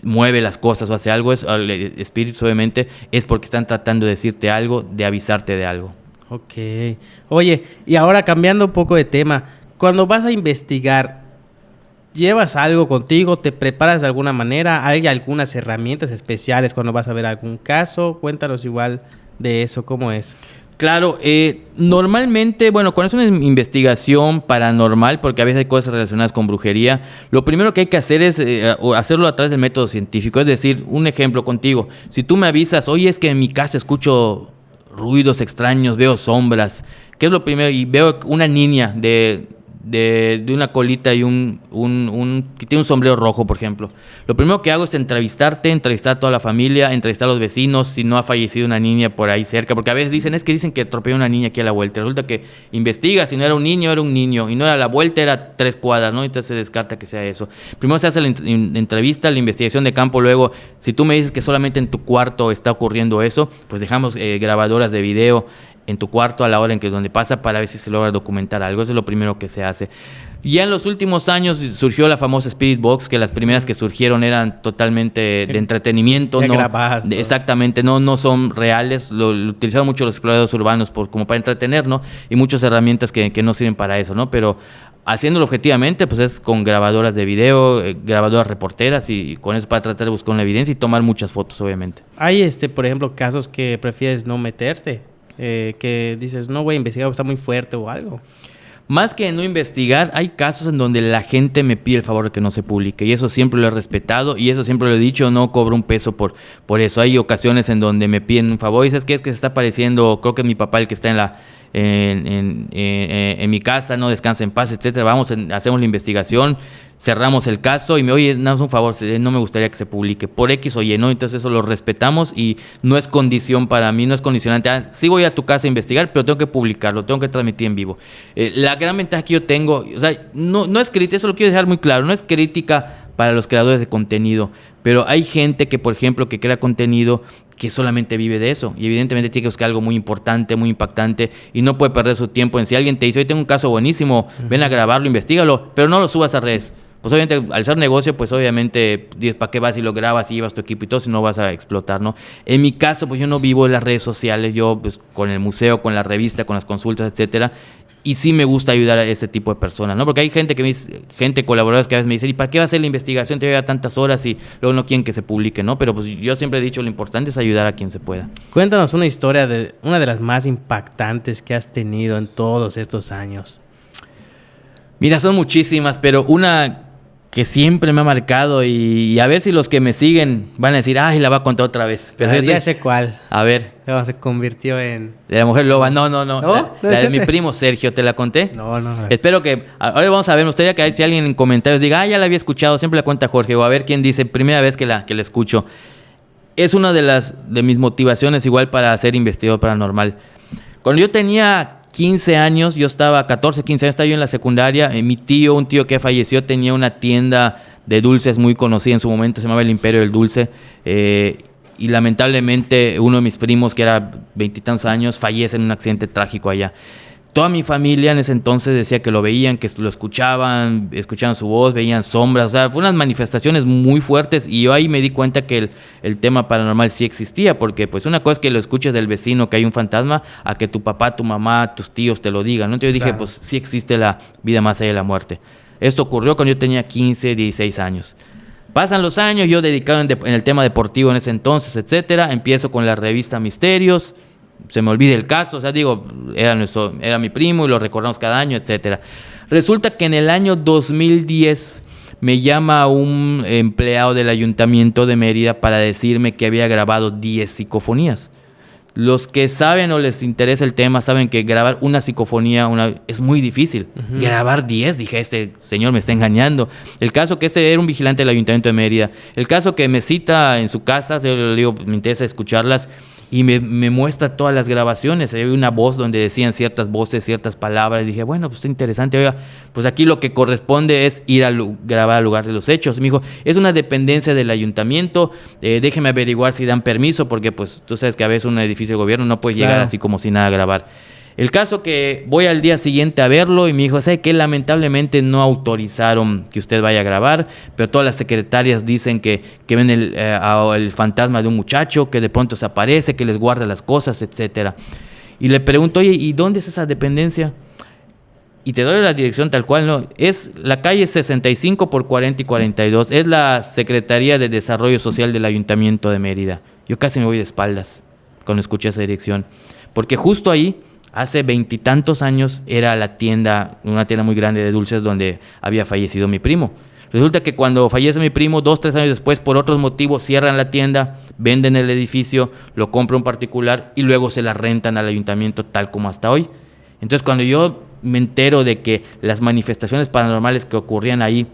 mueve las cosas o hace algo, espíritus obviamente, es porque están tratando de decirte algo, de avisarte de algo. Ok. Oye, y ahora cambiando un poco de tema, cuando vas a investigar, ¿llevas algo contigo? ¿Te preparas de alguna manera? ¿Hay algunas herramientas especiales cuando vas a ver algún caso? Cuéntanos igual de eso, ¿cómo es? Claro, normalmente, bueno, cuando es una investigación paranormal, porque a veces hay cosas relacionadas con brujería, lo primero que hay que hacer es hacerlo a través del método científico. Es decir, un ejemplo contigo. Si tú me avisas, oye, es que en mi casa escucho ruidos extraños, veo sombras, ¿qué es lo primero? Y veo una niña de de una colita y que tiene un sombrero rojo, por ejemplo. Lo primero que hago es entrevistar a toda la familia, entrevistar a los vecinos, si no ha fallecido una niña por ahí cerca, porque a veces dicen que atropelló una niña aquí a la vuelta. Resulta que investiga, si no era un niño, y no era la vuelta, era 3 cuadras, ¿no? Entonces se descarta que sea eso. Primero se hace la entrevista, la investigación de campo, luego, si tú me dices que solamente en tu cuarto está ocurriendo eso, pues dejamos grabadoras de video en tu cuarto a la hora donde pasa para ver si se logra documentar algo. Eso es lo primero que se hace. Ya en los últimos años surgió la famosa Spirit Box, que las primeras que surgieron eran totalmente de entretenimiento. Ya grabadas, ¿no? Exactamente, no son reales. Lo utilizaron mucho los exploradores urbanos como para entretener, ¿no? Y muchas herramientas que no sirven para eso, ¿no? Pero haciéndolo objetivamente, pues es con grabadoras de video, grabadoras reporteras, y con eso para tratar de buscar una evidencia y tomar muchas fotos, obviamente. Hay, por ejemplo, casos que prefieres no meterte. Que dices, no voy a investigar, está muy fuerte o algo. Más que no investigar, hay casos en donde la gente me pide el favor de que no se publique, y eso siempre lo he respetado y eso siempre lo he dicho, no cobro un peso por eso. Hay ocasiones en donde me piden un favor y ¿sabes qué? Es que se está apareciendo, creo que es mi papá el que está en mi casa, no descansa en paz, etcétera. Hacemos la investigación, cerramos el caso y oye, nada más un favor, no me gustaría que se publique por X o Y, ¿no? Entonces eso lo respetamos y no es condición para mí, no es condicionante. Sí voy a tu casa a investigar, pero tengo que publicarlo, tengo que transmitir en vivo. La gran ventaja que yo tengo, o sea, no es crítica, eso lo quiero dejar muy claro, no es crítica para los creadores de contenido, pero hay gente que, por ejemplo, que crea contenido que solamente vive de eso y evidentemente tiene que buscar algo muy importante, muy impactante y no puede perder su tiempo en si alguien te dice, hoy tengo un caso buenísimo, ven a grabarlo, investígalo, pero no lo subas a redes. Pues obviamente al ser negocio, pues obviamente ¿para qué vas y lo grabas y llevas tu equipo y todo si no vas a explotar, ¿no? En mi caso, pues yo no vivo en las redes sociales, yo pues con el museo, con la revista, con las consultas, etcétera. Y sí me gusta ayudar a ese tipo de personas, ¿no? Porque hay gente colaboradores que a veces me dicen, ¿y para qué va a hacer la investigación? Te lleva tantas horas y luego no quieren que se publique, ¿no? Pero pues yo siempre he dicho, lo importante es ayudar a quien se pueda. Cuéntanos una historia de una de las más impactantes que has tenido en todos estos años. Mira, son muchísimas, pero una que siempre me ha marcado y a ver si los que me siguen van a decir, ay, la va a contar otra vez. Pero ya sé cuál. A ver. Se convirtió en... De la mujer loba. No. ¿No? La de mi primo Sergio, ¿te la conté? No. Espero que... Ahora vamos a ver, me gustaría que si alguien en comentarios diga, ya la había escuchado, siempre la cuenta Jorge, o a ver quién dice, primera vez que la escucho. Es una de mis motivaciones igual para ser investigador paranormal. Cuando yo tenía 15 años, yo estaba 14, 15 años, estaba yo en la secundaria. Un tío que falleció, tenía una tienda de dulces muy conocida en su momento, se llamaba El Imperio del Dulce. Y lamentablemente uno de mis primos, que era 20 y tantos años, fallece en un accidente trágico allá. Toda mi familia en ese entonces decía que lo veían, que lo escuchaban su voz, veían sombras. O sea, fue unas manifestaciones muy fuertes y yo ahí me di cuenta que el tema paranormal sí existía, porque pues una cosa es que lo escuches del vecino que hay un fantasma, a que tu papá, tu mamá, tus tíos te lo digan, ¿no? Entonces yo dije, claro, pues sí existe la vida más allá de la muerte. Esto ocurrió cuando yo tenía 15, 16 años. Pasan los años, yo dedicado en el tema deportivo en ese entonces, etcétera. Empiezo con la revista Misterios. Se me olvida el caso, o sea, digo, era mi primo y lo recordamos cada año, etcétera. Resulta que en el año 2010 me llama un empleado del Ayuntamiento de Mérida para decirme que había grabado 10 psicofonías. Los que saben o les interesa el tema saben que grabar una psicofonía es muy difícil. Uh-huh. Grabar 10, dije, este señor me está engañando. El caso que era un vigilante del Ayuntamiento de Mérida. El caso que me cita en su casa, yo le digo, me interesa escucharlas. Y me muestra todas las grabaciones. Había una voz donde decían ciertas voces, ciertas palabras. Y dije, bueno, pues está interesante. Oiga, pues aquí lo que corresponde es ir a grabar al lugar de los hechos. Me dijo, es una dependencia del ayuntamiento. Déjeme averiguar si dan permiso, porque pues tú sabes que a veces un edificio de gobierno no puede llegar así como si nada a grabar. El caso que voy al día siguiente a verlo y me dijo, ¿sabe qué? Lamentablemente no autorizaron que usted vaya a grabar, pero todas las secretarias dicen que ven el fantasma de un muchacho, que de pronto se aparece, que les guarda las cosas, etcétera. Y le pregunto, oye, ¿y dónde es esa dependencia? Y te doy la dirección tal cual, ¿no? Es la calle 65 por 40 y 42. Es la Secretaría de Desarrollo Social del Ayuntamiento de Mérida. Yo casi me voy de espaldas cuando escuché esa dirección, porque justo ahí, hace 20 y tantos años, era una tienda muy grande de dulces donde había fallecido mi primo. Resulta que cuando fallece mi primo, 2, 3 años después, por otros motivos, cierran la tienda, venden el edificio, lo compra un particular y luego se la rentan al ayuntamiento tal como hasta hoy. Entonces, cuando yo me entero de que las manifestaciones paranormales que ocurrían ahí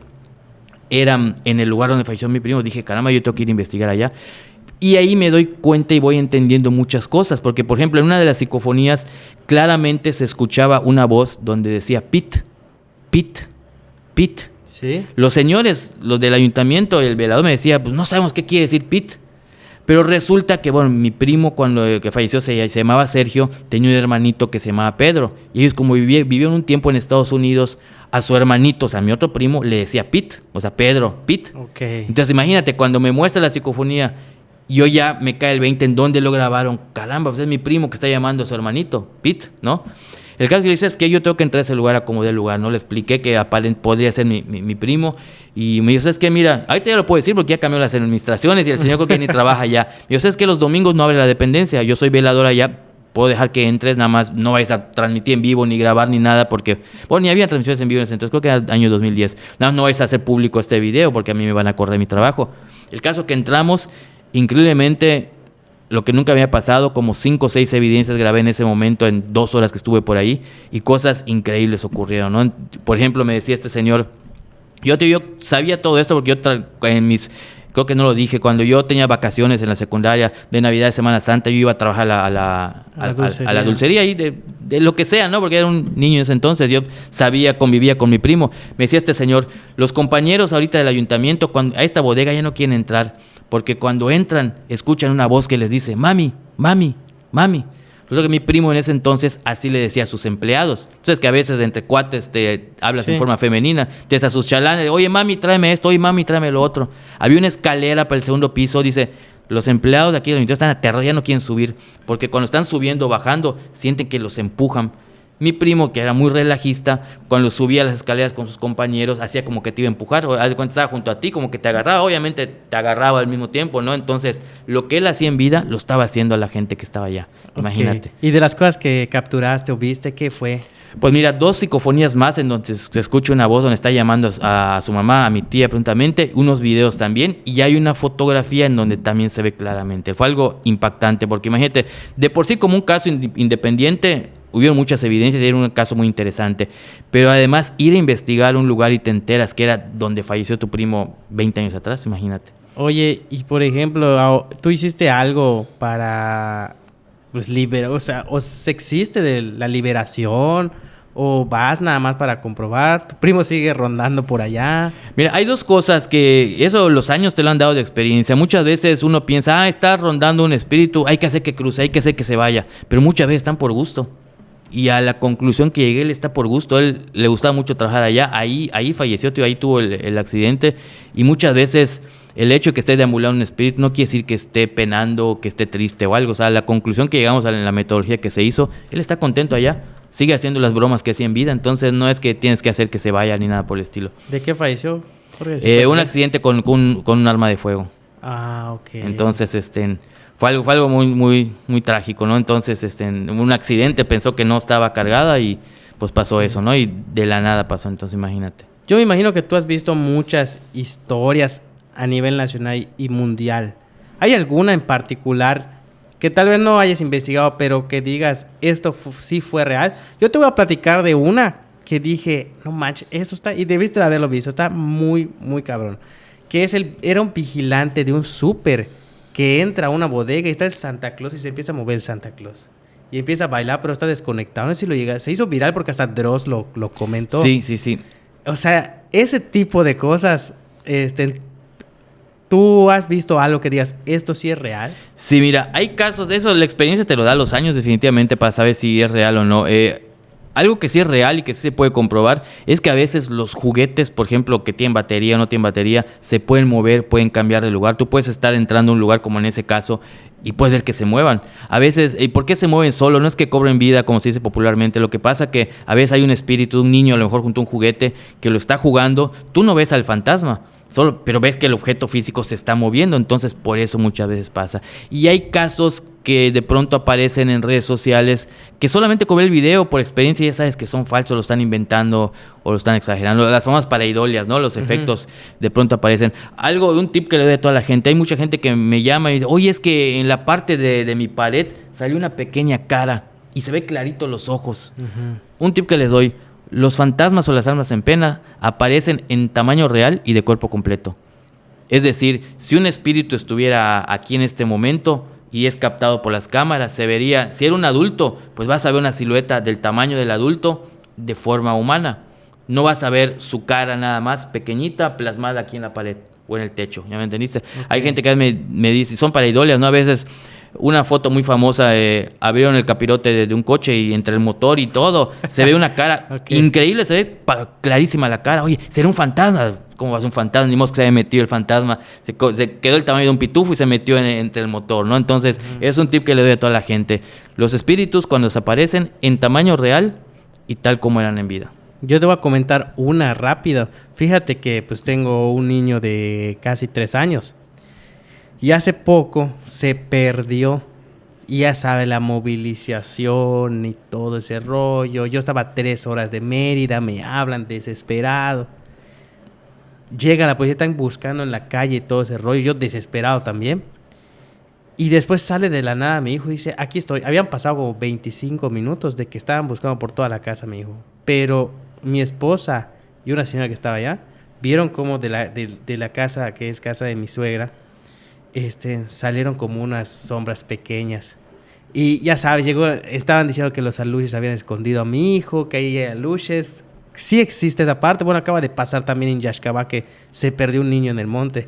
eran en el lugar donde falleció mi primo, dije, caramba, yo tengo que ir a investigar allá. Y ahí me doy cuenta y voy entendiendo muchas cosas, porque por ejemplo en una de las psicofonías claramente se escuchaba una voz donde decía Pit, Pit, Pit. ¿Sí? Los señores, los del ayuntamiento, el velador me decía, pues no sabemos qué quiere decir Pit. Pero resulta que, bueno, mi primo cuando que falleció se llamaba Sergio, tenía un hermanito que se llamaba Pedro. Y ellos como vivieron un tiempo en Estados Unidos, a su hermanito, o sea, a mi otro primo, le decía Pit, o sea, Pedro, Pit. Okay. Entonces imagínate, cuando me muestra la psicofonía, yo ya me cae el 20 en dónde lo grabaron. Caramba, pues es mi primo que está llamando a su hermanito, Pit, ¿no? El caso que dice es que yo tengo que entrar a ese lugar a como de lugar, ¿no? Le expliqué que podría ser mi primo y me dijo, ¿sabes qué? Mira, ahorita ya lo puedo decir porque ya cambió las administraciones y el señor creo que ni trabaja allá. Me dijo, ¿sabes qué? Los domingos no abre la dependencia, yo soy velador allá, puedo dejar que entres, nada más no vayas a transmitir en vivo ni grabar ni nada porque, bueno, ni había transmisiones en vivo en ese entonces, creo que era el año 2010. Nada más no vayas a hacer público este video porque a mí me van a correr mi trabajo. El caso que entramos, increíblemente, lo que nunca había pasado, como 5 o 6 evidencias grabé en ese momento en 2 horas que estuve por ahí y cosas increíbles ocurrieron, ¿no? Por ejemplo, me decía este señor, yo sabía todo esto porque yo creo que no lo dije, cuando yo tenía vacaciones en la secundaria de Navidad, de Semana Santa, yo iba a trabajar a la dulcería y de lo que sea, ¿no? Porque era un niño en ese entonces, yo convivía con mi primo. Me decía este señor, los compañeros ahorita del ayuntamiento, a esta bodega ya no quieren entrar, porque cuando entran, escuchan una voz que les dice, mami, mami, mami. Resulta que mi primo en ese entonces así le decía a sus empleados. Entonces que a veces entre cuates te hablas en forma femenina, te das a sus chalanes, oye mami, tráeme esto, oye mami, tráeme lo otro. Había una escalera para el segundo piso, dice, los empleados de aquí del ayuntamiento están aterrados, ya no quieren subir, porque cuando están subiendo o bajando, sienten que los empujan. Mi primo, que era muy relajista, cuando subía las escaleras con sus compañeros, hacía como que te iba a empujar, o cuando estaba junto a ti, como que te agarraba, obviamente te agarraba al mismo tiempo, ¿no? Entonces, lo que él hacía en vida, lo estaba haciendo a la gente que estaba allá, imagínate. Y de las cosas que capturaste o viste, ¿qué fue? Pues mira, 2 psicofonías más en donde se escucha una voz donde está llamando a su mamá, a mi tía prontamente, unos videos también, y hay una fotografía en donde también se ve claramente. Fue algo impactante, porque imagínate, de por sí como un caso independiente, hubieron muchas evidencias y era un caso muy interesante, pero además ir a investigar un lugar y te enteras que era donde falleció tu primo 20 años atrás, imagínate. Oye, y por ejemplo, ¿tú hiciste algo para pues liberar, o se existe de la liberación o vas nada más para comprobar? ¿Tu primo sigue rondando por allá? Mira, hay 2 cosas que eso los años te lo han dado de experiencia. Muchas veces uno piensa, está rondando un espíritu, hay que hacer que cruce, hay que hacer que se vaya, pero muchas veces están por gusto. Y a la conclusión que llegué, él está por gusto, él le gustaba mucho trabajar allá, ahí falleció, tío, ahí tuvo el accidente, y muchas veces el hecho de que esté deambulando un espíritu no quiere decir que esté penando, que esté triste o algo. O sea, la conclusión que llegamos en la metodología que se hizo, él está contento allá, sigue haciendo las bromas que hacía en vida, entonces no es que tienes que hacer que se vaya ni nada por el estilo. ¿De qué falleció? Un accidente con un arma de fuego. Ah, ok. Entonces, fue algo muy, muy, muy trágico, ¿no? Entonces, un accidente, pensó que no estaba cargada y pues pasó eso, ¿no? Y de la nada pasó, entonces imagínate. Yo me imagino que tú has visto muchas historias a nivel nacional y mundial. ¿Hay alguna en particular que tal vez no hayas investigado, pero que digas, esto sí fue real? Yo te voy a platicar de una que dije, no manches, eso está, y debiste de haberlo visto, está muy, muy cabrón. Que era un vigilante de un súper que entra a una bodega y está el Santa Claus y se empieza a mover el Santa Claus. Y empieza a bailar, pero está desconectado. No sé si lo llega. Se hizo viral porque hasta Dross lo comentó. Sí, sí, sí. O sea, ese tipo de cosas, ¿tú has visto algo que digas, esto sí es real? Sí, mira, hay casos, eso la experiencia te lo da los años definitivamente para saber si es real o no. Algo que sí es real y que sí se puede comprobar es que a veces los juguetes, por ejemplo, que tienen batería o no tienen batería, se pueden mover, pueden cambiar de lugar. Tú puedes estar entrando a un lugar como en ese caso y puedes ver que se muevan. A veces, ¿y por qué se mueven solo? No es que cobren vida, como se dice popularmente. Lo que pasa que a veces hay un espíritu de un niño, a lo mejor junto a un juguete, que lo está jugando. Tú no ves al fantasma, pero ves que el objeto físico se está moviendo, entonces por eso muchas veces pasa. Y hay casos que de pronto aparecen en redes sociales que solamente con ver el video, por experiencia ya sabes que son falsos, lo están inventando o lo están exagerando. Las famosas pareidolias, ¿no? Los efectos de pronto aparecen. Un tip que le doy a toda la gente, hay mucha gente que me llama y dice, oye, es que en la parte de mi pared salió una pequeña cara y se ve clarito los ojos. Un tip que les doy: los fantasmas o las almas en pena aparecen en tamaño real y de cuerpo completo. Es decir, si un espíritu estuviera aquí en este momento y es captado por las cámaras, se vería, si era un adulto, pues vas a ver una silueta del tamaño del adulto de forma humana. No vas a ver su cara nada más pequeñita plasmada aquí en la pared o en el techo, ¿ya me entendiste? Okay. Hay gente que me dice, son pareidolias, ¿no? A veces una foto muy famosa, abrieron el capirote de un coche y entre el motor y todo, se ve una cara increíble, se ve clarísima la cara. Oye, ¿será un fantasma? ¿Cómo va a ser un fantasma? Ni modo que se haya metido el fantasma, se quedó el tamaño de un pitufo y se metió entre el motor, ¿no? Entonces, es un tip que le doy a toda la gente. Los espíritus, cuando desaparecen, en tamaño real y tal como eran en vida. Yo te voy a comentar una rápida. Fíjate que pues tengo un niño de casi 3 años. Y hace poco se perdió. Y ya sabe, la movilización y todo ese rollo. Yo estaba 3 horas de Mérida, me hablan desesperado. Llega la policía, están buscando en la calle y todo ese rollo. Yo desesperado también. Y después sale de la nada mi hijo y dice, aquí estoy. Habían pasado como 25 minutos de que estaban buscando por toda la casa mi hijo. Pero mi esposa y una señora que estaba allá vieron como de la casa, que es casa de mi suegra, salieron como unas sombras pequeñas. Y ya sabes, estaban diciendo que los aluches habían escondido a mi hijo, que ahí hay aluches. Sí existe esa parte. Bueno, acaba de pasar también en Yaxcabá que se perdió un niño en el monte.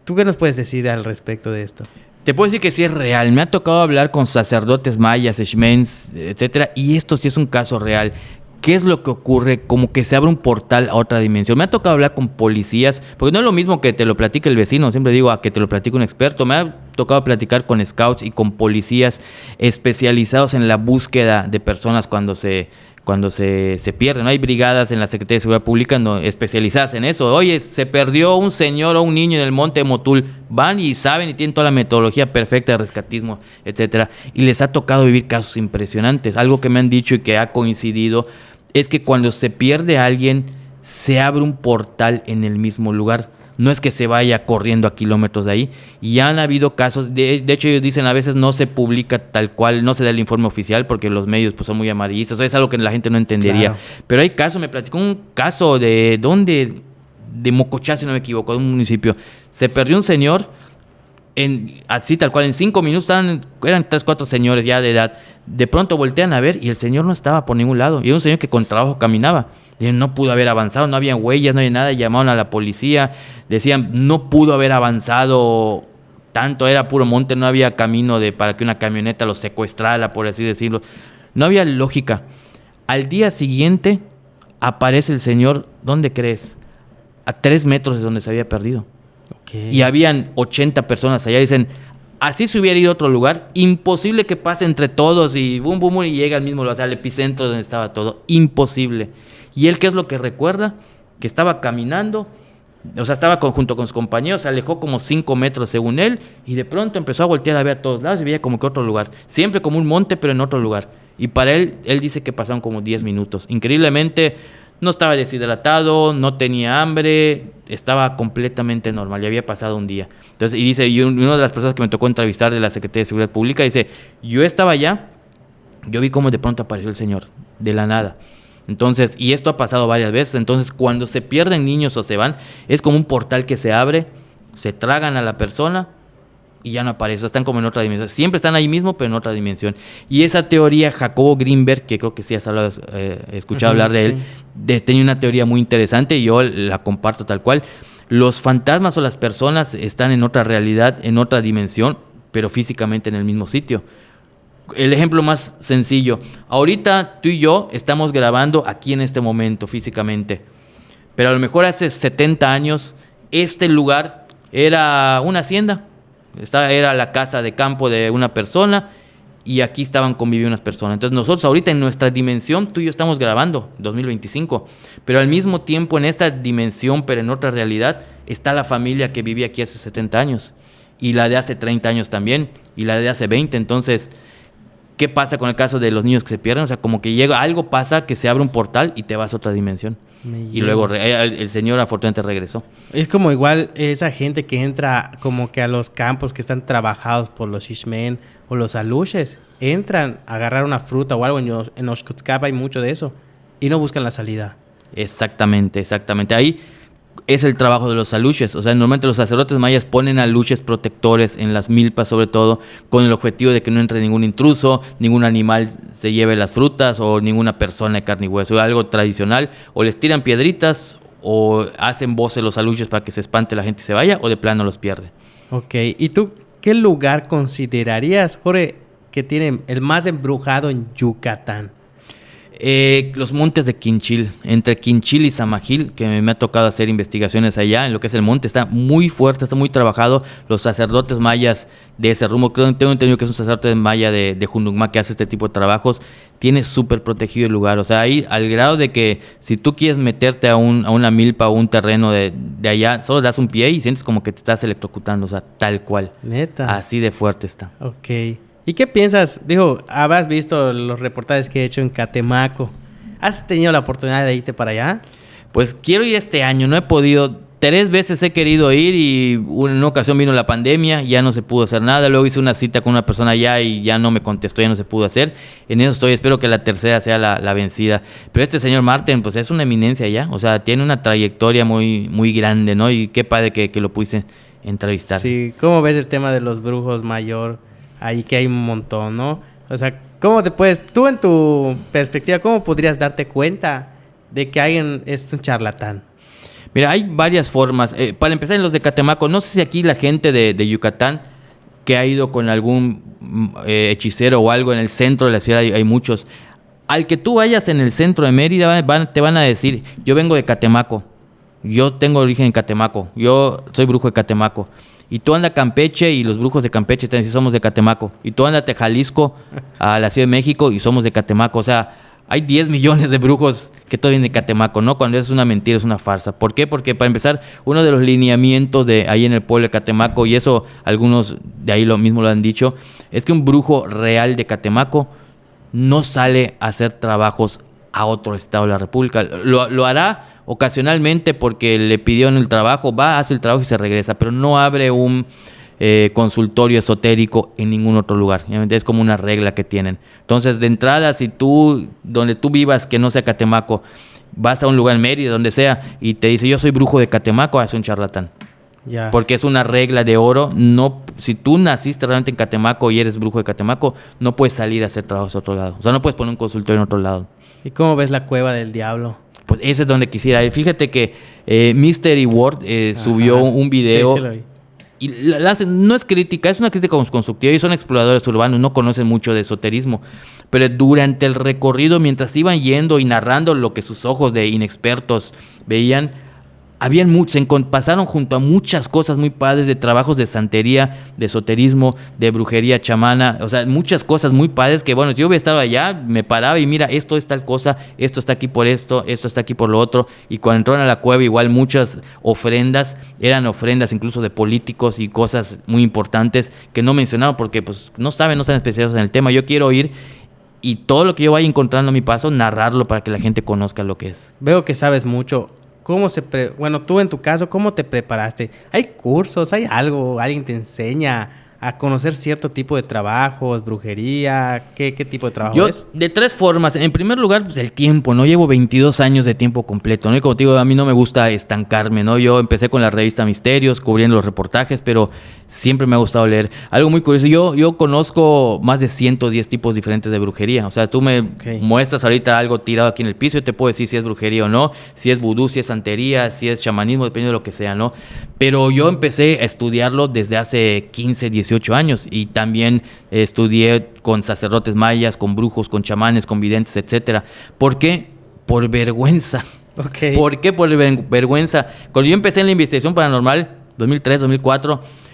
¿Tú qué nos puedes decir al respecto de esto? Te puedo decir que sí es real. Me ha tocado hablar con sacerdotes mayas, xmens, etcétera, y esto sí es un caso real. ¿Qué es lo que ocurre? Como que se abre un portal a otra dimensión. Me ha tocado hablar con policías, porque no es lo mismo que te lo platique el vecino, siempre digo a que te lo platique un experto. Me ha tocado platicar con scouts y con policías especializados en la búsqueda de personas cuando se pierden, ¿no? Hay brigadas en la Secretaría de Seguridad Pública especializadas en eso. Oye, se perdió un señor o un niño en el monte de Motul. Van y saben y tienen toda la metodología perfecta de rescatismo, etcétera. Y les ha tocado vivir casos impresionantes. Algo que me han dicho y que ha coincidido es que cuando se pierde a alguien, se abre un portal en el mismo lugar. No es que se vaya corriendo a kilómetros de ahí. Y han habido casos, de hecho ellos dicen a veces no se publica tal cual, no se da el informe oficial porque los medios pues, son muy amarillistas. Es algo que la gente no entendería. Claro. Pero hay casos, me platicó un caso de Mocochá, si no me equivoco, de un municipio. Se perdió un señor, así tal cual, en 5 minutos eran 3, 4 señores ya de edad. De pronto voltean a ver y el señor no estaba por ningún lado. Y era un señor que con trabajo caminaba. No pudo haber avanzado, no había huellas, no había nada. Llamaron a la policía, decían no pudo haber avanzado tanto, era puro monte, no había camino para que una camioneta lo secuestrara, por así decirlo. No había lógica. Al día siguiente aparece el señor, ¿dónde crees? A 3 metros de donde se había perdido. Okay. Y habían 80 personas allá. Dicen, así se hubiera ido a otro lugar, imposible que pase entre todos y bum, bum, y llega al mismo lugar, al epicentro donde estaba todo. Imposible. ¿Y él qué es lo que recuerda? Que estaba caminando, o sea, estaba junto con sus compañeros, se alejó como 5 metros según él, y de pronto empezó a voltear a ver a todos lados y veía como que otro lugar. Siempre como un monte, pero en otro lugar. Y para él dice que pasaron como 10 minutos. Increíblemente, no estaba deshidratado, no tenía hambre, estaba completamente normal, ya había pasado un día. Entonces, y dice, y una de las personas que me tocó entrevistar de la Secretaría de Seguridad Pública, dice, yo estaba allá, yo vi cómo de pronto apareció el señor, de la nada. Entonces, y esto ha pasado varias veces. Entonces, cuando se pierden niños o se van, es como un portal que se abre, se tragan a la persona y ya no aparece. Están como en otra dimensión. Siempre están ahí mismo, pero en otra dimensión. Y esa teoría, Jacobo Greenberg, que creo que sí has escuchado hablar de él, tenía una teoría muy interesante y yo la comparto tal cual. Los fantasmas o las personas están en otra realidad, en otra dimensión, pero físicamente en el mismo sitio. El ejemplo más sencillo. Ahorita tú y yo estamos grabando aquí en este momento físicamente. Pero a lo mejor hace 70 años este lugar era una hacienda. Era la casa de campo de una persona y aquí estaban conviviendo unas personas. Entonces nosotros ahorita en nuestra dimensión, tú y yo estamos grabando, 2025. Pero al mismo tiempo en esta dimensión, pero en otra realidad, está la familia que vivía aquí hace 70 años. Y la de hace 30 años también. Y la de hace 20. Entonces, ¿qué pasa con el caso de los niños que se pierden? O sea, como que algo pasa, que se abre un portal y te vas a otra dimensión. Y luego el señor afortunadamente regresó. Es como igual esa gente que entra como que a los campos que están trabajados por los Xismen o los aluches entran a agarrar una fruta o algo, en Oxcotcap hay mucho de eso, y no buscan la salida. Exactamente. Ahí es el trabajo de los aluches. O sea, normalmente los sacerdotes mayas ponen aluches protectores en las milpas, sobre todo, con el objetivo de que no entre ningún intruso, ningún animal se lleve las frutas o ninguna persona de carne y hueso. Algo tradicional. O les tiran piedritas o hacen voces los aluches para que se espante la gente y se vaya, o de plano los pierde. Ok. ¿Y tú qué lugar considerarías, Jorge, que tiene el más embrujado en Yucatán? Los montes de Quinchil, entre Quinchil y Zamajil, que me ha tocado hacer investigaciones allá, en lo que es el monte, está muy fuerte, está muy trabajado. Los sacerdotes mayas de ese rumbo, tengo entendido que es un sacerdote maya de Junucmá que hace este tipo de trabajos, tiene súper protegido el lugar. O sea, ahí al grado de que si tú quieres meterte a una milpa o un terreno de allá, solo das un pie y sientes como que te estás electrocutando, o sea, tal cual. Neta. Así de fuerte está. Ok. ¿Y qué piensas? Digo, habrás visto los reportajes que he hecho en Catemaco. ¿Has tenido la oportunidad de irte para allá? Pues quiero ir este año, no he podido. 3 veces he querido ir y en una ocasión vino la pandemia, ya no se pudo hacer nada. Luego hice una cita con una persona allá y ya no me contestó, ya no se pudo hacer. En eso estoy, espero que la tercera sea la vencida. Pero este señor Marten, pues es una eminencia allá. O sea, tiene una trayectoria muy, muy grande, ¿no? Y qué padre que lo puse entrevistar. Sí, ¿cómo ves el tema de los brujos mayor? Ahí que hay un montón, ¿no? O sea, ¿cómo te puedes, tú en tu perspectiva, cómo podrías darte cuenta de que alguien es un charlatán? Mira, hay varias formas. Para empezar, en los de Catemaco, no sé si aquí la gente de Yucatán que ha ido con algún hechicero o algo en el centro de la ciudad, hay muchos. Al que tú vayas en el centro de Mérida, te van a decir, yo vengo de Catemaco, yo tengo origen en Catemaco, yo soy brujo de Catemaco. Y tú andas a Campeche y los brujos de Campeche te dicen, somos de Catemaco. Y tú andas a Jalisco, a la Ciudad de México y somos de Catemaco. O sea, hay 10 millones de brujos que todavía vienen de Catemaco, ¿no? Cuando es una mentira, es una farsa. ¿Por qué? Porque para empezar, uno de los lineamientos de ahí en el pueblo de Catemaco, y eso algunos de ahí lo mismo lo han dicho, es que un brujo real de Catemaco no sale a hacer trabajos a otro estado de la República. Lo hará ocasionalmente porque le pidieron el trabajo, va, hace el trabajo y se regresa, pero no abre un consultorio esotérico en ningún otro lugar. Es como una regla que tienen. Entonces, de entrada, si tú, donde tú vivas, que no sea Catemaco, vas a un lugar en Mérida, donde sea, y te dice, yo soy brujo de Catemaco, es un charlatán. Ya. Porque es una regla de oro. No, si tú naciste realmente en Catemaco y eres brujo de Catemaco, no puedes salir a hacer trabajos a otro lado. O sea, no puedes poner un consultorio en otro lado. ¿Y cómo ves la cueva del diablo? Pues ese es donde quisiera ir. Fíjate que Mystery World subió un video. Sí, lo vi. Y no es crítica, es una crítica constructiva. Ellos son exploradores urbanos, no conocen mucho de esoterismo. Pero durante el recorrido, mientras iban yendo y narrando lo que sus ojos de inexpertos veían, pasaron junto a muchas cosas muy padres de trabajos de santería, de esoterismo, de brujería chamana, o sea, muchas cosas muy padres que, bueno, yo hubiera estado allá, me paraba y mira, esto es tal cosa, esto está aquí por esto está aquí por lo otro, y cuando entraron a la cueva igual muchas ofrendas, eran ofrendas incluso de políticos y cosas muy importantes que no mencionaron porque pues no están especializados en el tema. Yo quiero ir y todo lo que yo vaya encontrando a mi paso, narrarlo para que la gente conozca lo que es. Veo que sabes mucho. Bueno, tú en tu caso, ¿cómo te preparaste? ¿Hay cursos? ¿Hay algo? ¿Alguien te enseña a conocer cierto tipo de trabajos, brujería? ¿Qué tipo de trabajo es? De 3 formas. En primer lugar, pues el tiempo, ¿no? Llevo 22 años de tiempo completo, ¿no? Y como te digo, a mí no me gusta estancarme, ¿no? Yo empecé con la revista Misterios, cubriendo los reportajes, pero siempre me ha gustado leer. Algo muy curioso, yo conozco más de 110 tipos diferentes de brujería. O sea, tú me muestras ahorita algo tirado aquí en el piso, yo te puedo decir si es brujería o no, si es vudú, si es santería, si es chamanismo, dependiendo de lo que sea, ¿no? Pero yo empecé a estudiarlo desde hace 15, 18 años y también estudié con sacerdotes mayas, con brujos, con chamanes, con videntes, etcétera. ¿Por qué? Por vergüenza. Okay. ¿Por qué? Por vergüenza. Cuando yo empecé en la investigación paranormal, 2003, 2004,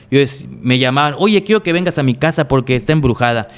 me llamaban, oye, quiero que vengas a mi casa porque está embrujada.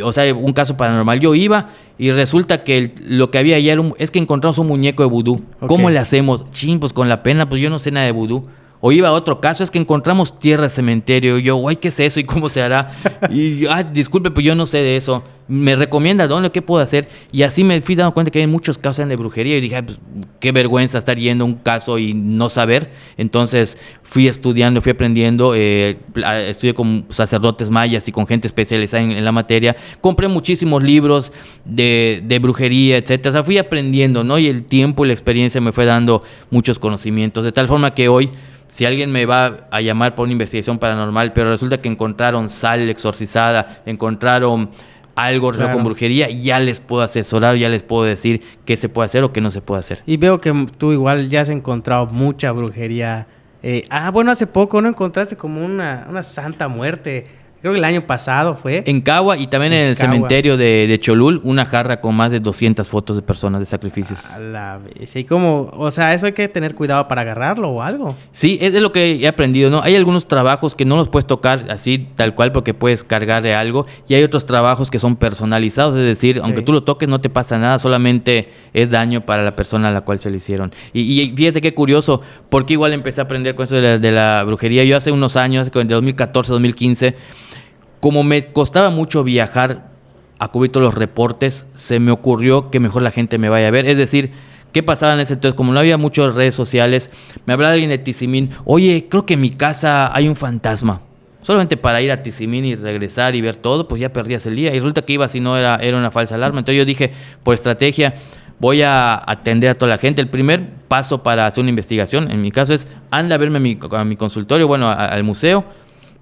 O sea, un caso paranormal. Yo iba y resulta que lo que había allá es que encontramos un muñeco de vudú. Okay. ¿Cómo le hacemos? Pues con la pena, pues yo no sé nada de vudú. O iba a otro caso, es que encontramos tierra de cementerio. Y yo, güey, ¿qué es eso? ¿Y cómo se hará? Y, disculpe, pues yo no sé de eso. ¿Me recomienda dónde? ¿Qué puedo hacer? Y así me fui dando cuenta que hay muchos casos de brujería. Y dije, pues, qué vergüenza estar yendo a un caso y no saber. Entonces fui estudiando, fui aprendiendo. Estudié con sacerdotes mayas y con gente especializada en la materia. Compré muchísimos libros de brujería, etcétera. O sea, fui aprendiendo, ¿no? Y el tiempo y la experiencia me fue dando muchos conocimientos. De tal forma que hoy, si alguien me va a llamar por una investigación paranormal, pero resulta que encontraron sal exorcizada, encontraron algo relacionado con brujería, ya les puedo asesorar, ya les puedo decir qué se puede hacer o qué no se puede hacer. Y veo que tú igual ya has encontrado mucha brujería. Bueno, hace poco, ¿no? Encontraste como una santa muerte. Creo que el año pasado fue. En Cagua y también en el cementerio de Cholul, una jarra con más de 200 fotos de personas de sacrificios. A la vez. ¿Y cómo? O sea, ¿eso hay que tener cuidado para agarrarlo o algo? Sí, es de lo que he aprendido, ¿no? Hay algunos trabajos que no los puedes tocar así, tal cual, porque puedes cargar de algo. Y hay otros trabajos que son personalizados, es decir, aunque tú lo toques no te pasa nada, solamente es daño para la persona a la cual se le hicieron. Y fíjate qué curioso, porque igual empecé a aprender con eso de la brujería. Yo hace unos años, en 2014, 2015... como me costaba mucho viajar a cubrir todos los reportes, se me ocurrió que mejor la gente me vaya a ver. Es decir, ¿qué pasaba en ese entonces? Como no había muchas redes sociales, me hablaba alguien de Tizimín. Oye, creo que en mi casa hay un fantasma. Solamente para ir a Tizimín y regresar y ver todo, pues ya perdías el día. Y resulta que iba si no era una falsa alarma. Entonces yo dije, por estrategia, voy a atender a toda la gente. El primer paso para hacer una investigación, en mi caso, es anda a verme a mi consultorio, bueno, al museo,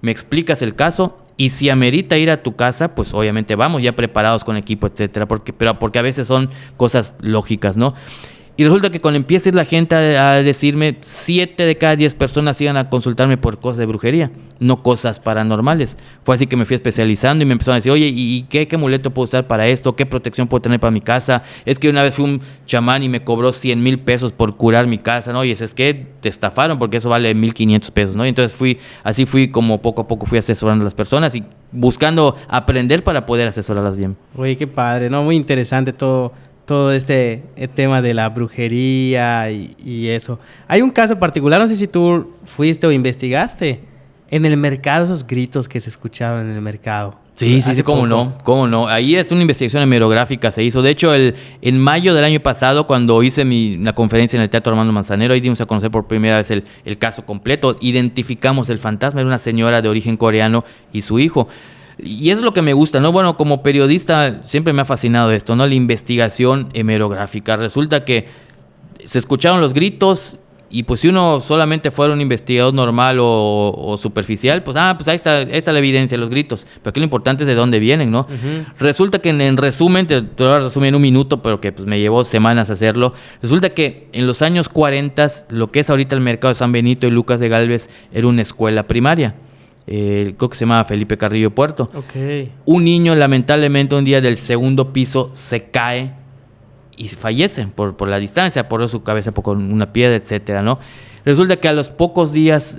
me explicas el caso. Y si amerita ir a tu casa, pues obviamente vamos ya preparados con equipo, etcétera, porque a veces son cosas lógicas, ¿no? Y resulta que cuando empieza a ir la gente a decirme, 7 de cada 10 personas iban a consultarme por cosas de brujería, no cosas paranormales. Fue así que me fui especializando y me empezaron a decir, oye, ¿y qué amuleto puedo usar para esto? ¿Qué protección puedo tener para mi casa? Es que una vez fui un chamán y me cobró 100,000 pesos por curar mi casa, ¿no? Y es que te estafaron porque eso vale 1,500 pesos, ¿no? Y entonces fui como poco a poco fui asesorando a las personas y buscando aprender para poder asesorarlas bien. Oye, qué padre, ¿no? Muy interesante todo este tema de la brujería y eso. Hay un caso particular, no sé si tú fuiste o investigaste, en el mercado, esos gritos que se escuchaban en el mercado. Sí, cómo no. Ahí es una investigación hemerográfica se hizo. De hecho, en mayo del año pasado, cuando hice la conferencia en el Teatro Armando Manzanero, ahí dimos a conocer por primera vez el caso completo. Identificamos el fantasma, era una señora de origen coreano y su hijo. Y eso es lo que me gusta, ¿no? Bueno, como periodista siempre me ha fascinado esto, ¿no? La investigación hemerográfica. Resulta que se escucharon los gritos y pues si uno solamente fuera un investigador normal o superficial, pues ahí está la evidencia, los gritos. Pero aquí lo importante es de dónde vienen, ¿no? Uh-huh. Resulta que en resumen, te lo voy a resumir en un minuto, pero que pues me llevó semanas hacerlo. Resulta que en los años 40, lo que es ahorita el mercado de San Benito y Lucas de Gálvez era una escuela primaria. Creo que se llamaba Felipe Carrillo Puerto. Okay. Un niño lamentablemente un día del segundo piso se cae y fallece por la distancia, por su cabeza con una piedra, etcétera, ¿no? Resulta que a los pocos días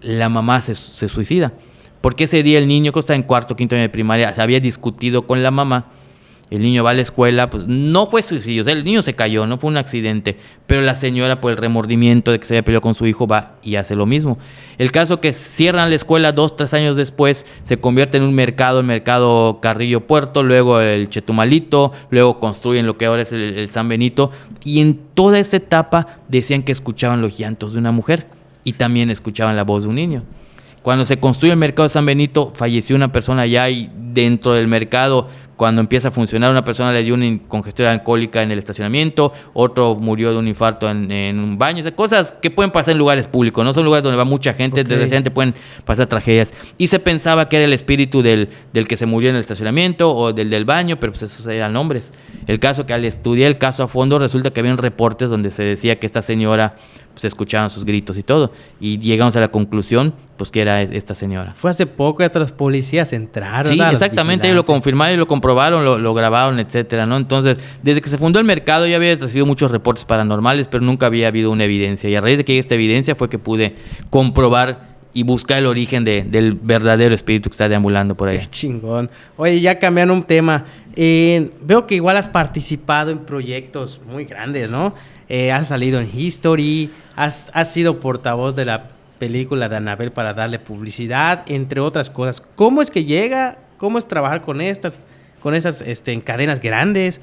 la mamá se suicida, porque ese día el niño, creo que estaba en cuarto, quinto año de primaria, se había discutido con la mamá. El niño va a la escuela, pues no fue suicidio, o sea, el niño se cayó, no fue un accidente, pero la señora, por el remordimiento de que se había peleado con su hijo, va y hace lo mismo. El caso que cierran la escuela 2-3 años después, se convierte en un mercado, el mercado Carrillo Puerto, luego el Chetumalito, luego construyen lo que ahora es el San Benito, y en toda esa etapa decían que escuchaban los llantos de una mujer y también escuchaban la voz de un niño. Cuando se construye el mercado de San Benito, falleció una persona allá y dentro del mercado, cuando empieza a funcionar, una persona le dio una congestión alcohólica en el estacionamiento, otro murió de un infarto en un baño. O sea, cosas que pueden pasar en lugares públicos, no son lugares donde va mucha gente, okay. Desde pueden pasar tragedias. Y se pensaba que era el espíritu del que se murió en el estacionamiento o del baño, pero pues esos eran nombres. El caso que al estudiar el caso a fondo, resulta que había reportes donde se decía que esta señora pues escuchaban sus gritos y todo. Y llegamos a la conclusión pues que era esta señora. Fue hace poco, otras policías entraron. Sí, exactamente, ellos lo confirmaron y lo comprobaron, lo grabaron, etcétera, ¿no? Entonces, desde que se fundó el mercado ya había recibido muchos reportes paranormales, pero nunca había habido una evidencia. Y a raíz de que esta evidencia fue que pude comprobar y buscar el origen del verdadero espíritu que está deambulando por ahí. Qué chingón. Oye, ya cambiando un tema, veo que igual has participado en proyectos muy grandes, ¿no? Has salido en History, has sido portavoz de la película de Annabelle para darle publicidad, entre otras cosas. ¿Cómo es que llega? ¿Cómo es trabajar con esas en cadenas grandes?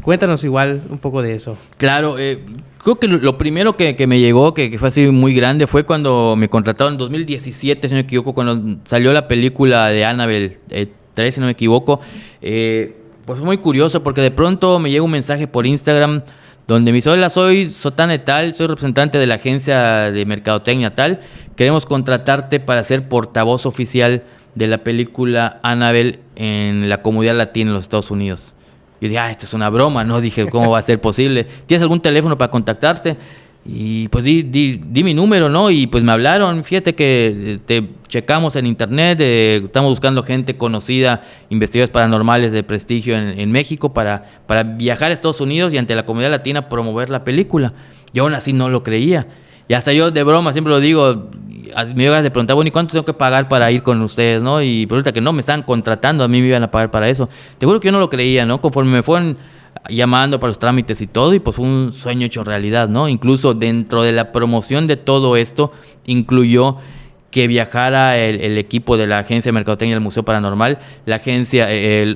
Cuéntanos igual un poco de eso. Claro, creo que lo primero que me llegó, que fue así muy grande, fue cuando me contrataron en 2017, si no me equivoco, cuando salió la película de Annabelle 3, si no me equivoco. Pues fue muy curioso porque de pronto me llega un mensaje por Instagram donde me dice: hola, soy Sotana tal, soy representante de la agencia de mercadotecnia tal, queremos contratarte para ser portavoz oficial de la película Annabelle en la comunidad latina en los Estados Unidos. Yo dije, esto es una broma, ¿no? Dije, ¿cómo va a ser posible? ¿Tienes algún teléfono para contactarte? Y pues di mi número, ¿no? Y pues me hablaron, fíjate que te checamos en internet, estamos buscando gente conocida, investigadores paranormales de prestigio en México para viajar a Estados Unidos y ante la comunidad latina promover la película. Yo aún así no lo creía. Y hasta yo de broma siempre lo digo, me llegas de preguntar, bueno, ¿y cuánto tengo que pagar para ir con ustedes, no? Y resulta que no, me estaban contratando, a mí me iban a pagar para eso. Te juro que yo no lo creía, ¿no? Conforme me fueron llamando para los trámites y todo, y pues fue un sueño hecho realidad, ¿no? Incluso dentro de la promoción de todo esto, incluyó que viajara el equipo de la agencia de mercadotecnia del Museo Paranormal, la agencia,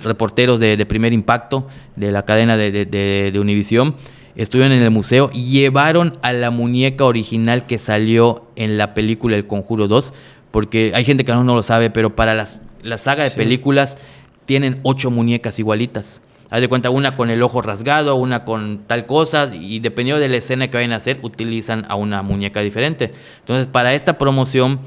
reporteros de Primer Impacto, de la cadena de Univisión, estuvieron en el museo y llevaron a la muñeca original que salió en la película El Conjuro 2, porque hay gente que no lo sabe, pero para la saga de películas tienen 8 muñecas igualitas. Haz de cuenta, una con el ojo rasgado, una con tal cosa, y dependiendo de la escena que vayan a hacer, utilizan a una muñeca diferente. Entonces, para esta promoción,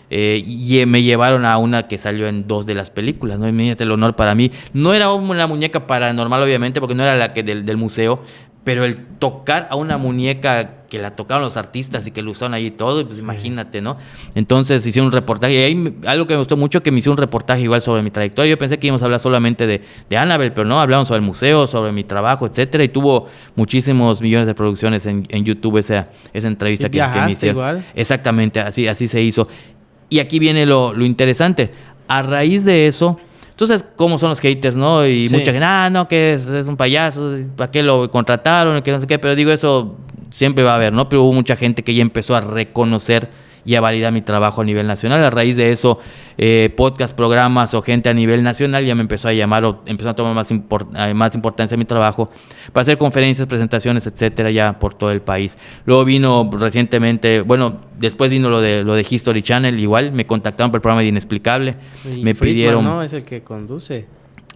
me llevaron a una que salió en 2 de las películas, ¿no? Imagínate el honor para mí. No era una muñeca paranormal, obviamente, porque no era la que del museo, pero el tocar a una muñeca que la tocaron los artistas y que lo usaron ahí todo, pues imagínate, ¿no? Entonces hicieron un reportaje, y ahí algo que me gustó mucho, que me hicieron un reportaje igual sobre mi trayectoria. Yo pensé que íbamos a hablar solamente de Annabelle, pero no, hablamos sobre el museo, sobre mi trabajo, etcétera, y tuvo muchísimos millones de producciones en YouTube esa entrevista que me hicieron. Igual. Exactamente, así se hizo. Y aquí viene lo interesante. A raíz de eso, tú sabes cómo son los haters, ¿no? Y mucha gente, no, que es un payaso, ¿para qué lo contrataron? Que no sé qué, pero digo, eso siempre va a haber, ¿no? Pero hubo mucha gente que ya empezó a reconocer y a validar mi trabajo a nivel nacional. A raíz de eso, podcast, programas o gente a nivel nacional ya me empezó a llamar o empezó a tomar más importancia mi trabajo para hacer conferencias, presentaciones, etcétera, ya por todo el país. Luego vino recientemente, después vino lo de History Channel, igual me contactaron por el programa de Inexplicable. Y me Friedman, pidieron, ¿no? Es el que conduce.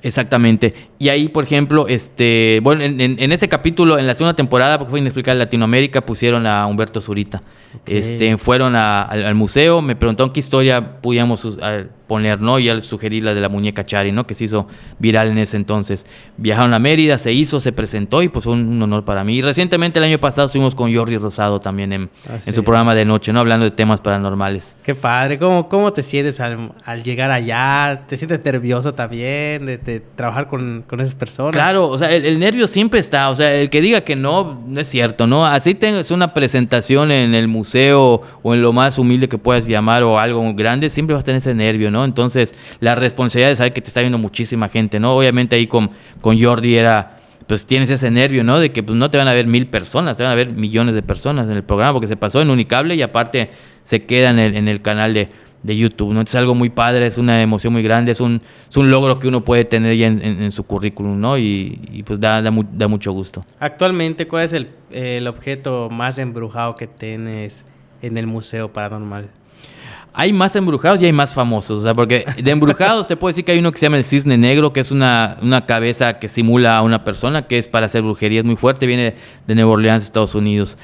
Exactamente. Y ahí, por ejemplo, en ese capítulo, en la segunda temporada, porque fue Inexplicable Latinoamérica, pusieron a Humberto Zurita. Okay. Fueron al museo, me preguntaron qué historia podíamos poner, ¿no? Y ya les sugerí la de la muñeca Chari, ¿no? Que se hizo viral en ese entonces. Viajaron a Mérida, se presentó y pues fue un honor para mí. Y recientemente, el año pasado, estuvimos con Jordi Rosado también en su programa de noche, ¿no? Hablando de temas paranormales. Qué padre. ¿Cómo te sientes al llegar allá? ¿Te sientes nervioso también de trabajar con esas personas? Claro, o sea, el nervio siempre está. O sea, el que diga que no es cierto, ¿no? Así tengas una presentación en el museo o en lo más humilde que puedas llamar o algo grande, siempre vas a tener ese nervio, ¿no? Entonces, la responsabilidad de saber que te está viendo muchísima gente, ¿no? Obviamente ahí con Jordi pues tienes ese nervio, ¿no? De que pues, no te van a ver 1000 personas, te van a ver millones de personas en el programa, porque se pasó en Unicable y aparte se queda en el canal de YouTube, ¿no? Es algo muy padre, es una emoción muy grande, es un logro que uno puede tener ya en su currículum, ¿no? Y pues da mucho gusto. Actualmente, ¿cuál es el objeto más embrujado que tienes en el Museo Paranormal? Hay más embrujados y hay más famosos, o sea, porque de embrujados te puedo decir que hay uno que se llama el cisne negro, que es una cabeza que simula a una persona, que es para hacer brujería, es muy fuerte, viene de Nueva Orleans, Estados Unidos.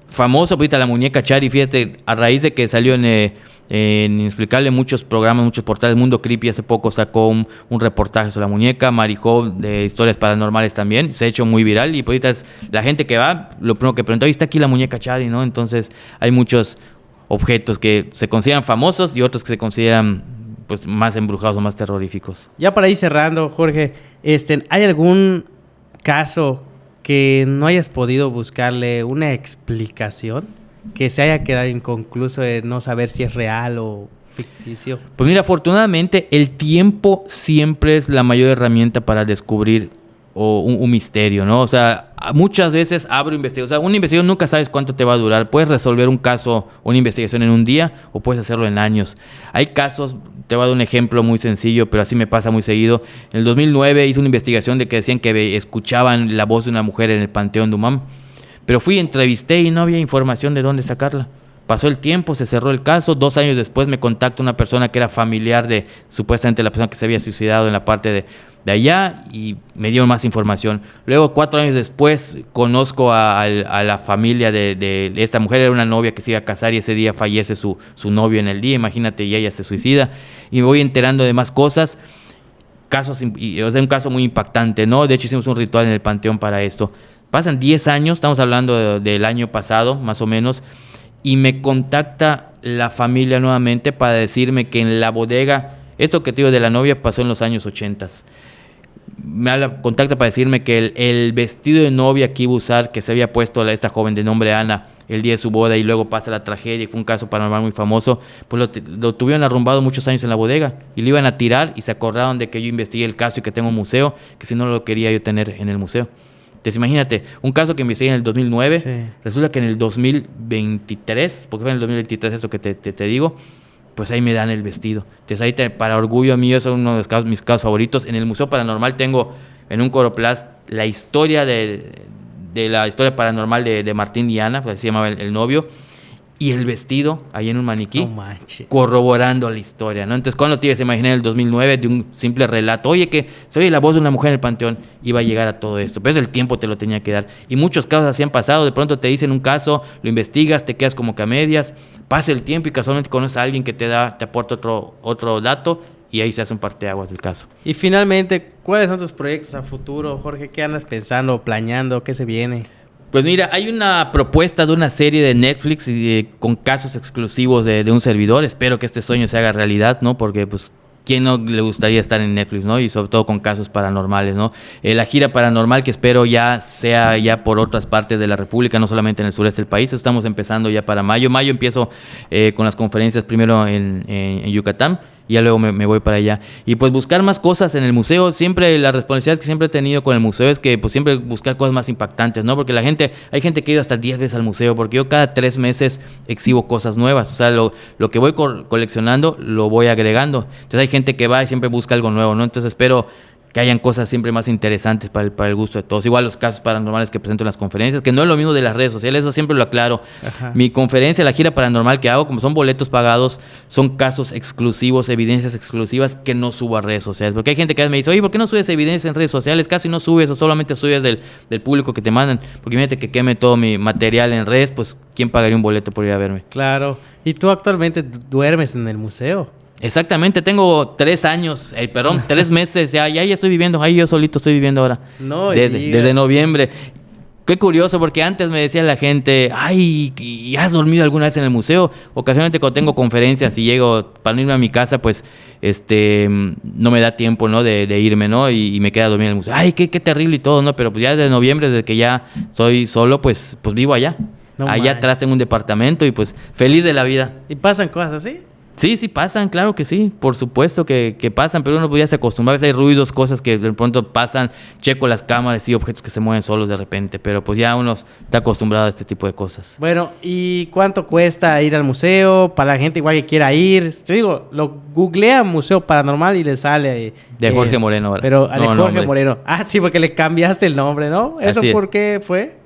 Famoso, ahorita la muñeca Chari, fíjate, a raíz de que salió en Inexplicable muchos programas, muchos portales. Mundo Creepy hace poco sacó un reportaje sobre la muñeca. Marijo de historias paranormales también, se ha hecho muy viral y pues ahorita es la gente que va, lo primero que pregunta, ¿está aquí la muñeca Chari? ¿No? Entonces hay muchos objetos que se consideran famosos y otros que se consideran pues más embrujados o más terroríficos. Ya para ir cerrando, Jorge, ¿hay algún caso que no hayas podido buscarle una explicación? que se haya quedado inconcluso de no saber si es real o ficticio? Pues mira, afortunadamente el tiempo siempre es la mayor herramienta para descubrir un misterio, ¿no? O sea, muchas veces abro investigación. O sea, una investigación nunca sabes cuánto te va a durar. Puedes resolver un caso, una investigación en un día o puedes hacerlo en años. Hay casos, te voy a dar un ejemplo muy sencillo, pero así me pasa muy seguido. En el 2009 hice una investigación de que decían que escuchaban la voz de una mujer en el Panteón de Umam. Pero fui, entrevisté y no había información de dónde sacarla. Pasó el tiempo, se cerró el caso. 2 años después me contacta una persona que era familiar de supuestamente la persona que se había suicidado en la parte de allá y me dieron más información. Luego, 4 años después, conozco a la familia de esta mujer. Era una novia que se iba a casar y ese día fallece su novio en el día. Imagínate, y ella se suicida. Y me voy enterando de más cosas. O sea, un caso muy impactante, ¿no? De hecho, hicimos un ritual en el panteón para esto. Pasan 10 años, estamos hablando del año pasado, más o menos, y me contacta la familia nuevamente para decirme que en la bodega, esto que te digo de la novia pasó en los años 80. Contacta para decirme que el vestido de novia que iba a usar, que se había puesto esta joven de nombre Ana el día de su boda y luego pasa la tragedia y fue un caso paranormal muy famoso, pues lo tuvieron arrumbado muchos años en la bodega y lo iban a tirar y se acordaron de que yo investigué el caso y que tengo un museo, que si no lo quería yo tener en el museo. Entonces imagínate, un caso que investigué en el 2009, sí. Resulta que en el 2023, porque fue en el 2023 eso que te digo, pues ahí me dan el vestido. Entonces ahí para orgullo mío, es uno de mis casos favoritos. En el Museo Paranormal tengo en un coroplast la historia de la historia paranormal de Martín y Ana, pues así se llamaba el novio, y el vestido ahí en un maniquí, corroborando la historia, ¿no? Entonces, ¿cuándo te ibas a imaginar en el 2009 de un simple relato? Oye, que se oye la voz de una mujer en el panteón, iba a llegar a todo esto. Pero eso el tiempo te lo tenía que dar. Y muchos casos así han pasado. De pronto te dicen un caso, lo investigas, te quedas como que a medias, pasa el tiempo y casualmente conoces a alguien que te aporta otro dato y ahí se hace un parteaguas del caso. Y finalmente, ¿cuáles son tus proyectos a futuro, Jorge? ¿Qué andas pensando, planeando? ¿Qué se viene? Pues mira, hay una propuesta de una serie de Netflix con casos exclusivos de un servidor. Espero que este sueño se haga realidad, ¿no? Porque, pues, ¿quién no le gustaría estar en Netflix, no? Y sobre todo con casos paranormales, ¿no? La gira paranormal que espero ya sea ya por otras partes de la República, no solamente en el sureste del país. Estamos empezando ya para mayo. Mayo empiezo con las conferencias primero en Yucatán. Y ya luego me voy para allá. Y pues buscar más cosas en el museo. Siempre la responsabilidad que siempre he tenido con el museo es que pues siempre buscar cosas más impactantes, ¿no? Porque hay gente que ha ido hasta 10 veces al museo, porque yo cada 3 meses exhibo cosas nuevas. O sea, lo que voy coleccionando lo voy agregando. Entonces hay gente que va y siempre busca algo nuevo, ¿no? Entonces espero que hayan cosas siempre más interesantes para el gusto de todos. Igual los casos paranormales que presento en las conferencias, que no es lo mismo de las redes sociales, eso siempre lo aclaro. Ajá. Mi conferencia, la gira paranormal que hago, como son boletos pagados, son casos exclusivos, evidencias exclusivas que no subo a redes sociales. Porque hay gente que me dice, oye, ¿por qué no subes evidencias en redes sociales? Casi no subes o solamente subes del público que te mandan. Porque imagínate que queme todo mi material en redes, pues ¿quién pagaría un boleto por ir a verme? Claro. ¿Y tú actualmente duermes en el museo? Exactamente, tengo 3 meses, ya estoy viviendo, ahí yo solito estoy viviendo ahora, desde noviembre. Qué curioso, porque antes me decía la gente, ay, ¿y has dormido alguna vez en el museo? Ocasionalmente cuando tengo conferencias y llego para irme a mi casa, pues no me da tiempo, ¿no? de irme, ¿no? Y me queda dormir en el museo. Ay, qué terrible y todo, ¿no? Pero pues ya desde noviembre, desde que ya soy solo, pues vivo allá. Allá atrás tengo un departamento y pues feliz de la vida. ¿Y pasan cosas así? Sí pasan, claro que sí, por supuesto que pasan, pero uno ya se acostumbra, a veces hay ruidos, cosas que de pronto pasan, checo las cámaras y objetos que se mueven solos de repente, pero pues ya uno está acostumbrado a este tipo de cosas. Bueno, ¿y cuánto cuesta ir al museo para la gente igual que quiera ir? Te digo, lo googlea Museo Paranormal y le sale... de Jorge Moreno. ¿Verdad? Pero de Jorge Moreno. Ah, sí, porque le cambiaste el nombre, ¿no? ¿Eso por qué fue?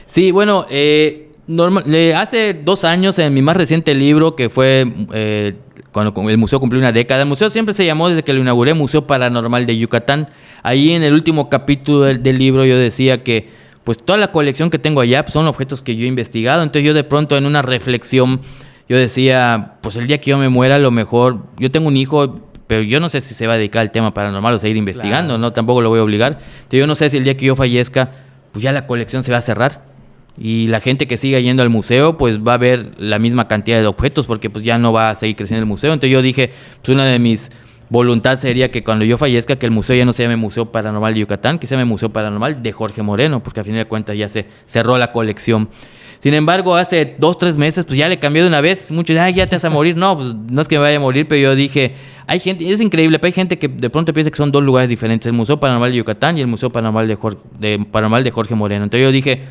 Sí, bueno, hace 2 años en mi más reciente libro, que fue cuando el museo cumplió una década, el museo siempre se llamó, desde que lo inauguré, Museo Paranormal de Yucatán. Ahí en el último capítulo del libro yo decía que pues toda la colección que tengo allá pues, son objetos que yo he investigado. Entonces yo de pronto en una reflexión yo decía, pues el día que yo me muera, a lo mejor, yo tengo un hijo, pero yo no sé si se va a dedicar al tema paranormal o seguir investigando, claro. No, tampoco lo voy a obligar. Entonces yo no sé si el día que yo fallezca, pues ya la colección se va a cerrar. Y la gente que siga yendo al museo, pues va a ver la misma cantidad de objetos, porque pues ya no va a seguir creciendo el museo. Entonces yo dije, pues una de mis voluntades sería que cuando yo fallezca, que el museo ya no se llame Museo Paranormal de Yucatán, que se llame Museo Paranormal de Jorge Moreno, porque al final de cuentas ya se cerró la colección. Sin embargo, hace 2-3 meses, pues ya le cambié de una vez. Muchos dicen, ya te vas a morir. No, pues no es que me vaya a morir, pero yo dije, hay gente, es increíble, pero hay gente que de pronto piensa que son 2 lugares diferentes, el Museo Paranormal de Yucatán y el Museo Paranormal de Jorge Moreno. Entonces yo dije,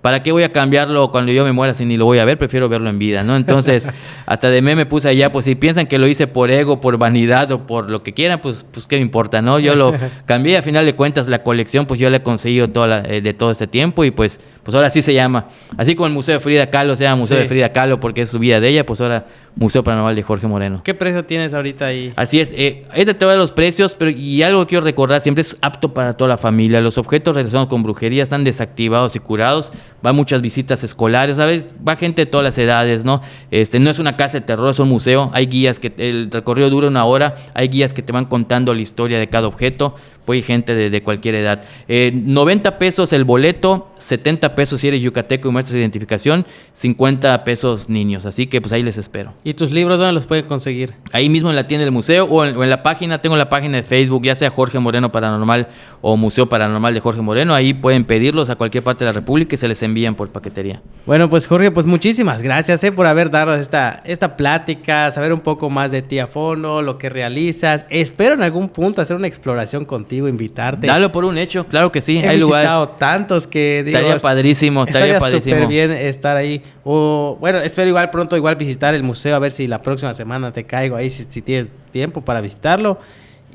¿para qué voy a cambiarlo cuando yo me muera si ni lo voy a ver? Prefiero verlo en vida, ¿no? Entonces, hasta de meme puse allá, pues si piensan que lo hice por ego, por vanidad o por lo que quieran, pues qué me importa, ¿no? Yo lo cambié, a final de cuentas la colección, pues yo la he conseguido de todo este tiempo y pues ahora sí se llama. Así como el Museo de Frida Kahlo se llama Museo de Frida Kahlo porque es su vida de ella, pues ahora Museo Paranormal de Jorge Moreno. ¿Qué precio tienes ahorita ahí? Así es, te voy a dar los precios, pero y algo que quiero recordar, siempre es apto para toda la familia. Los objetos relacionados con brujería están desactivados y curados. Va muchas visitas escolares, ¿sabes? Va gente de todas las edades, ¿no? No es una casa de terror, es un museo. Hay guías que el recorrido dura 1 hora. Hay guías que te van contando la historia de cada objeto. Pues hay gente de cualquier edad. 90 pesos el boleto, 70 pesos si eres yucateco y muestras identificación, 50 pesos niños. Así que pues ahí les espero. ¿Y tus libros dónde los pueden conseguir? Ahí mismo en la tienda del museo o en la página, tengo la página de Facebook, ya sea Jorge Moreno Paranormal o Museo Paranormal de Jorge Moreno. Ahí pueden pedirlos a cualquier parte de la República y se les envían por paquetería. Bueno, pues Jorge, pues muchísimas gracias por haber dado esta plática, saber un poco más de ti a fondo, lo que realizas. Espero en algún punto hacer una exploración contigo, invitarte. Dalo por un hecho, claro que sí. He visitado tantos que digo, estaría padrísimo. Estaría súper bien estar ahí. O bueno, espero pronto visitar el museo, a ver si la próxima semana te caigo ahí, si tienes tiempo para visitarlo.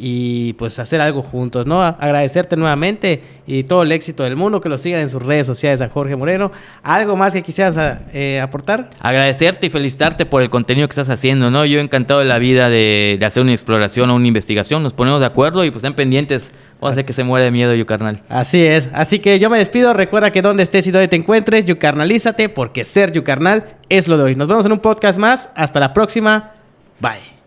Y pues hacer algo juntos, ¿no? Agradecerte nuevamente y todo el éxito del mundo, que lo sigan en sus redes sociales a Jorge Moreno. ¿Algo más que quisieras aportar? Agradecerte y felicitarte por el contenido que estás haciendo, ¿no? Yo encantado de la vida de hacer una exploración o una investigación. Nos ponemos de acuerdo y pues estén pendientes. Vamos a hacer que se muera de miedo, Yucarnal. Así es. Así que yo me despido. Recuerda que donde estés y donde te encuentres, yucarnalízate, porque ser yucarnal es lo de hoy. Nos vemos en un podcast más. Hasta la próxima. Bye.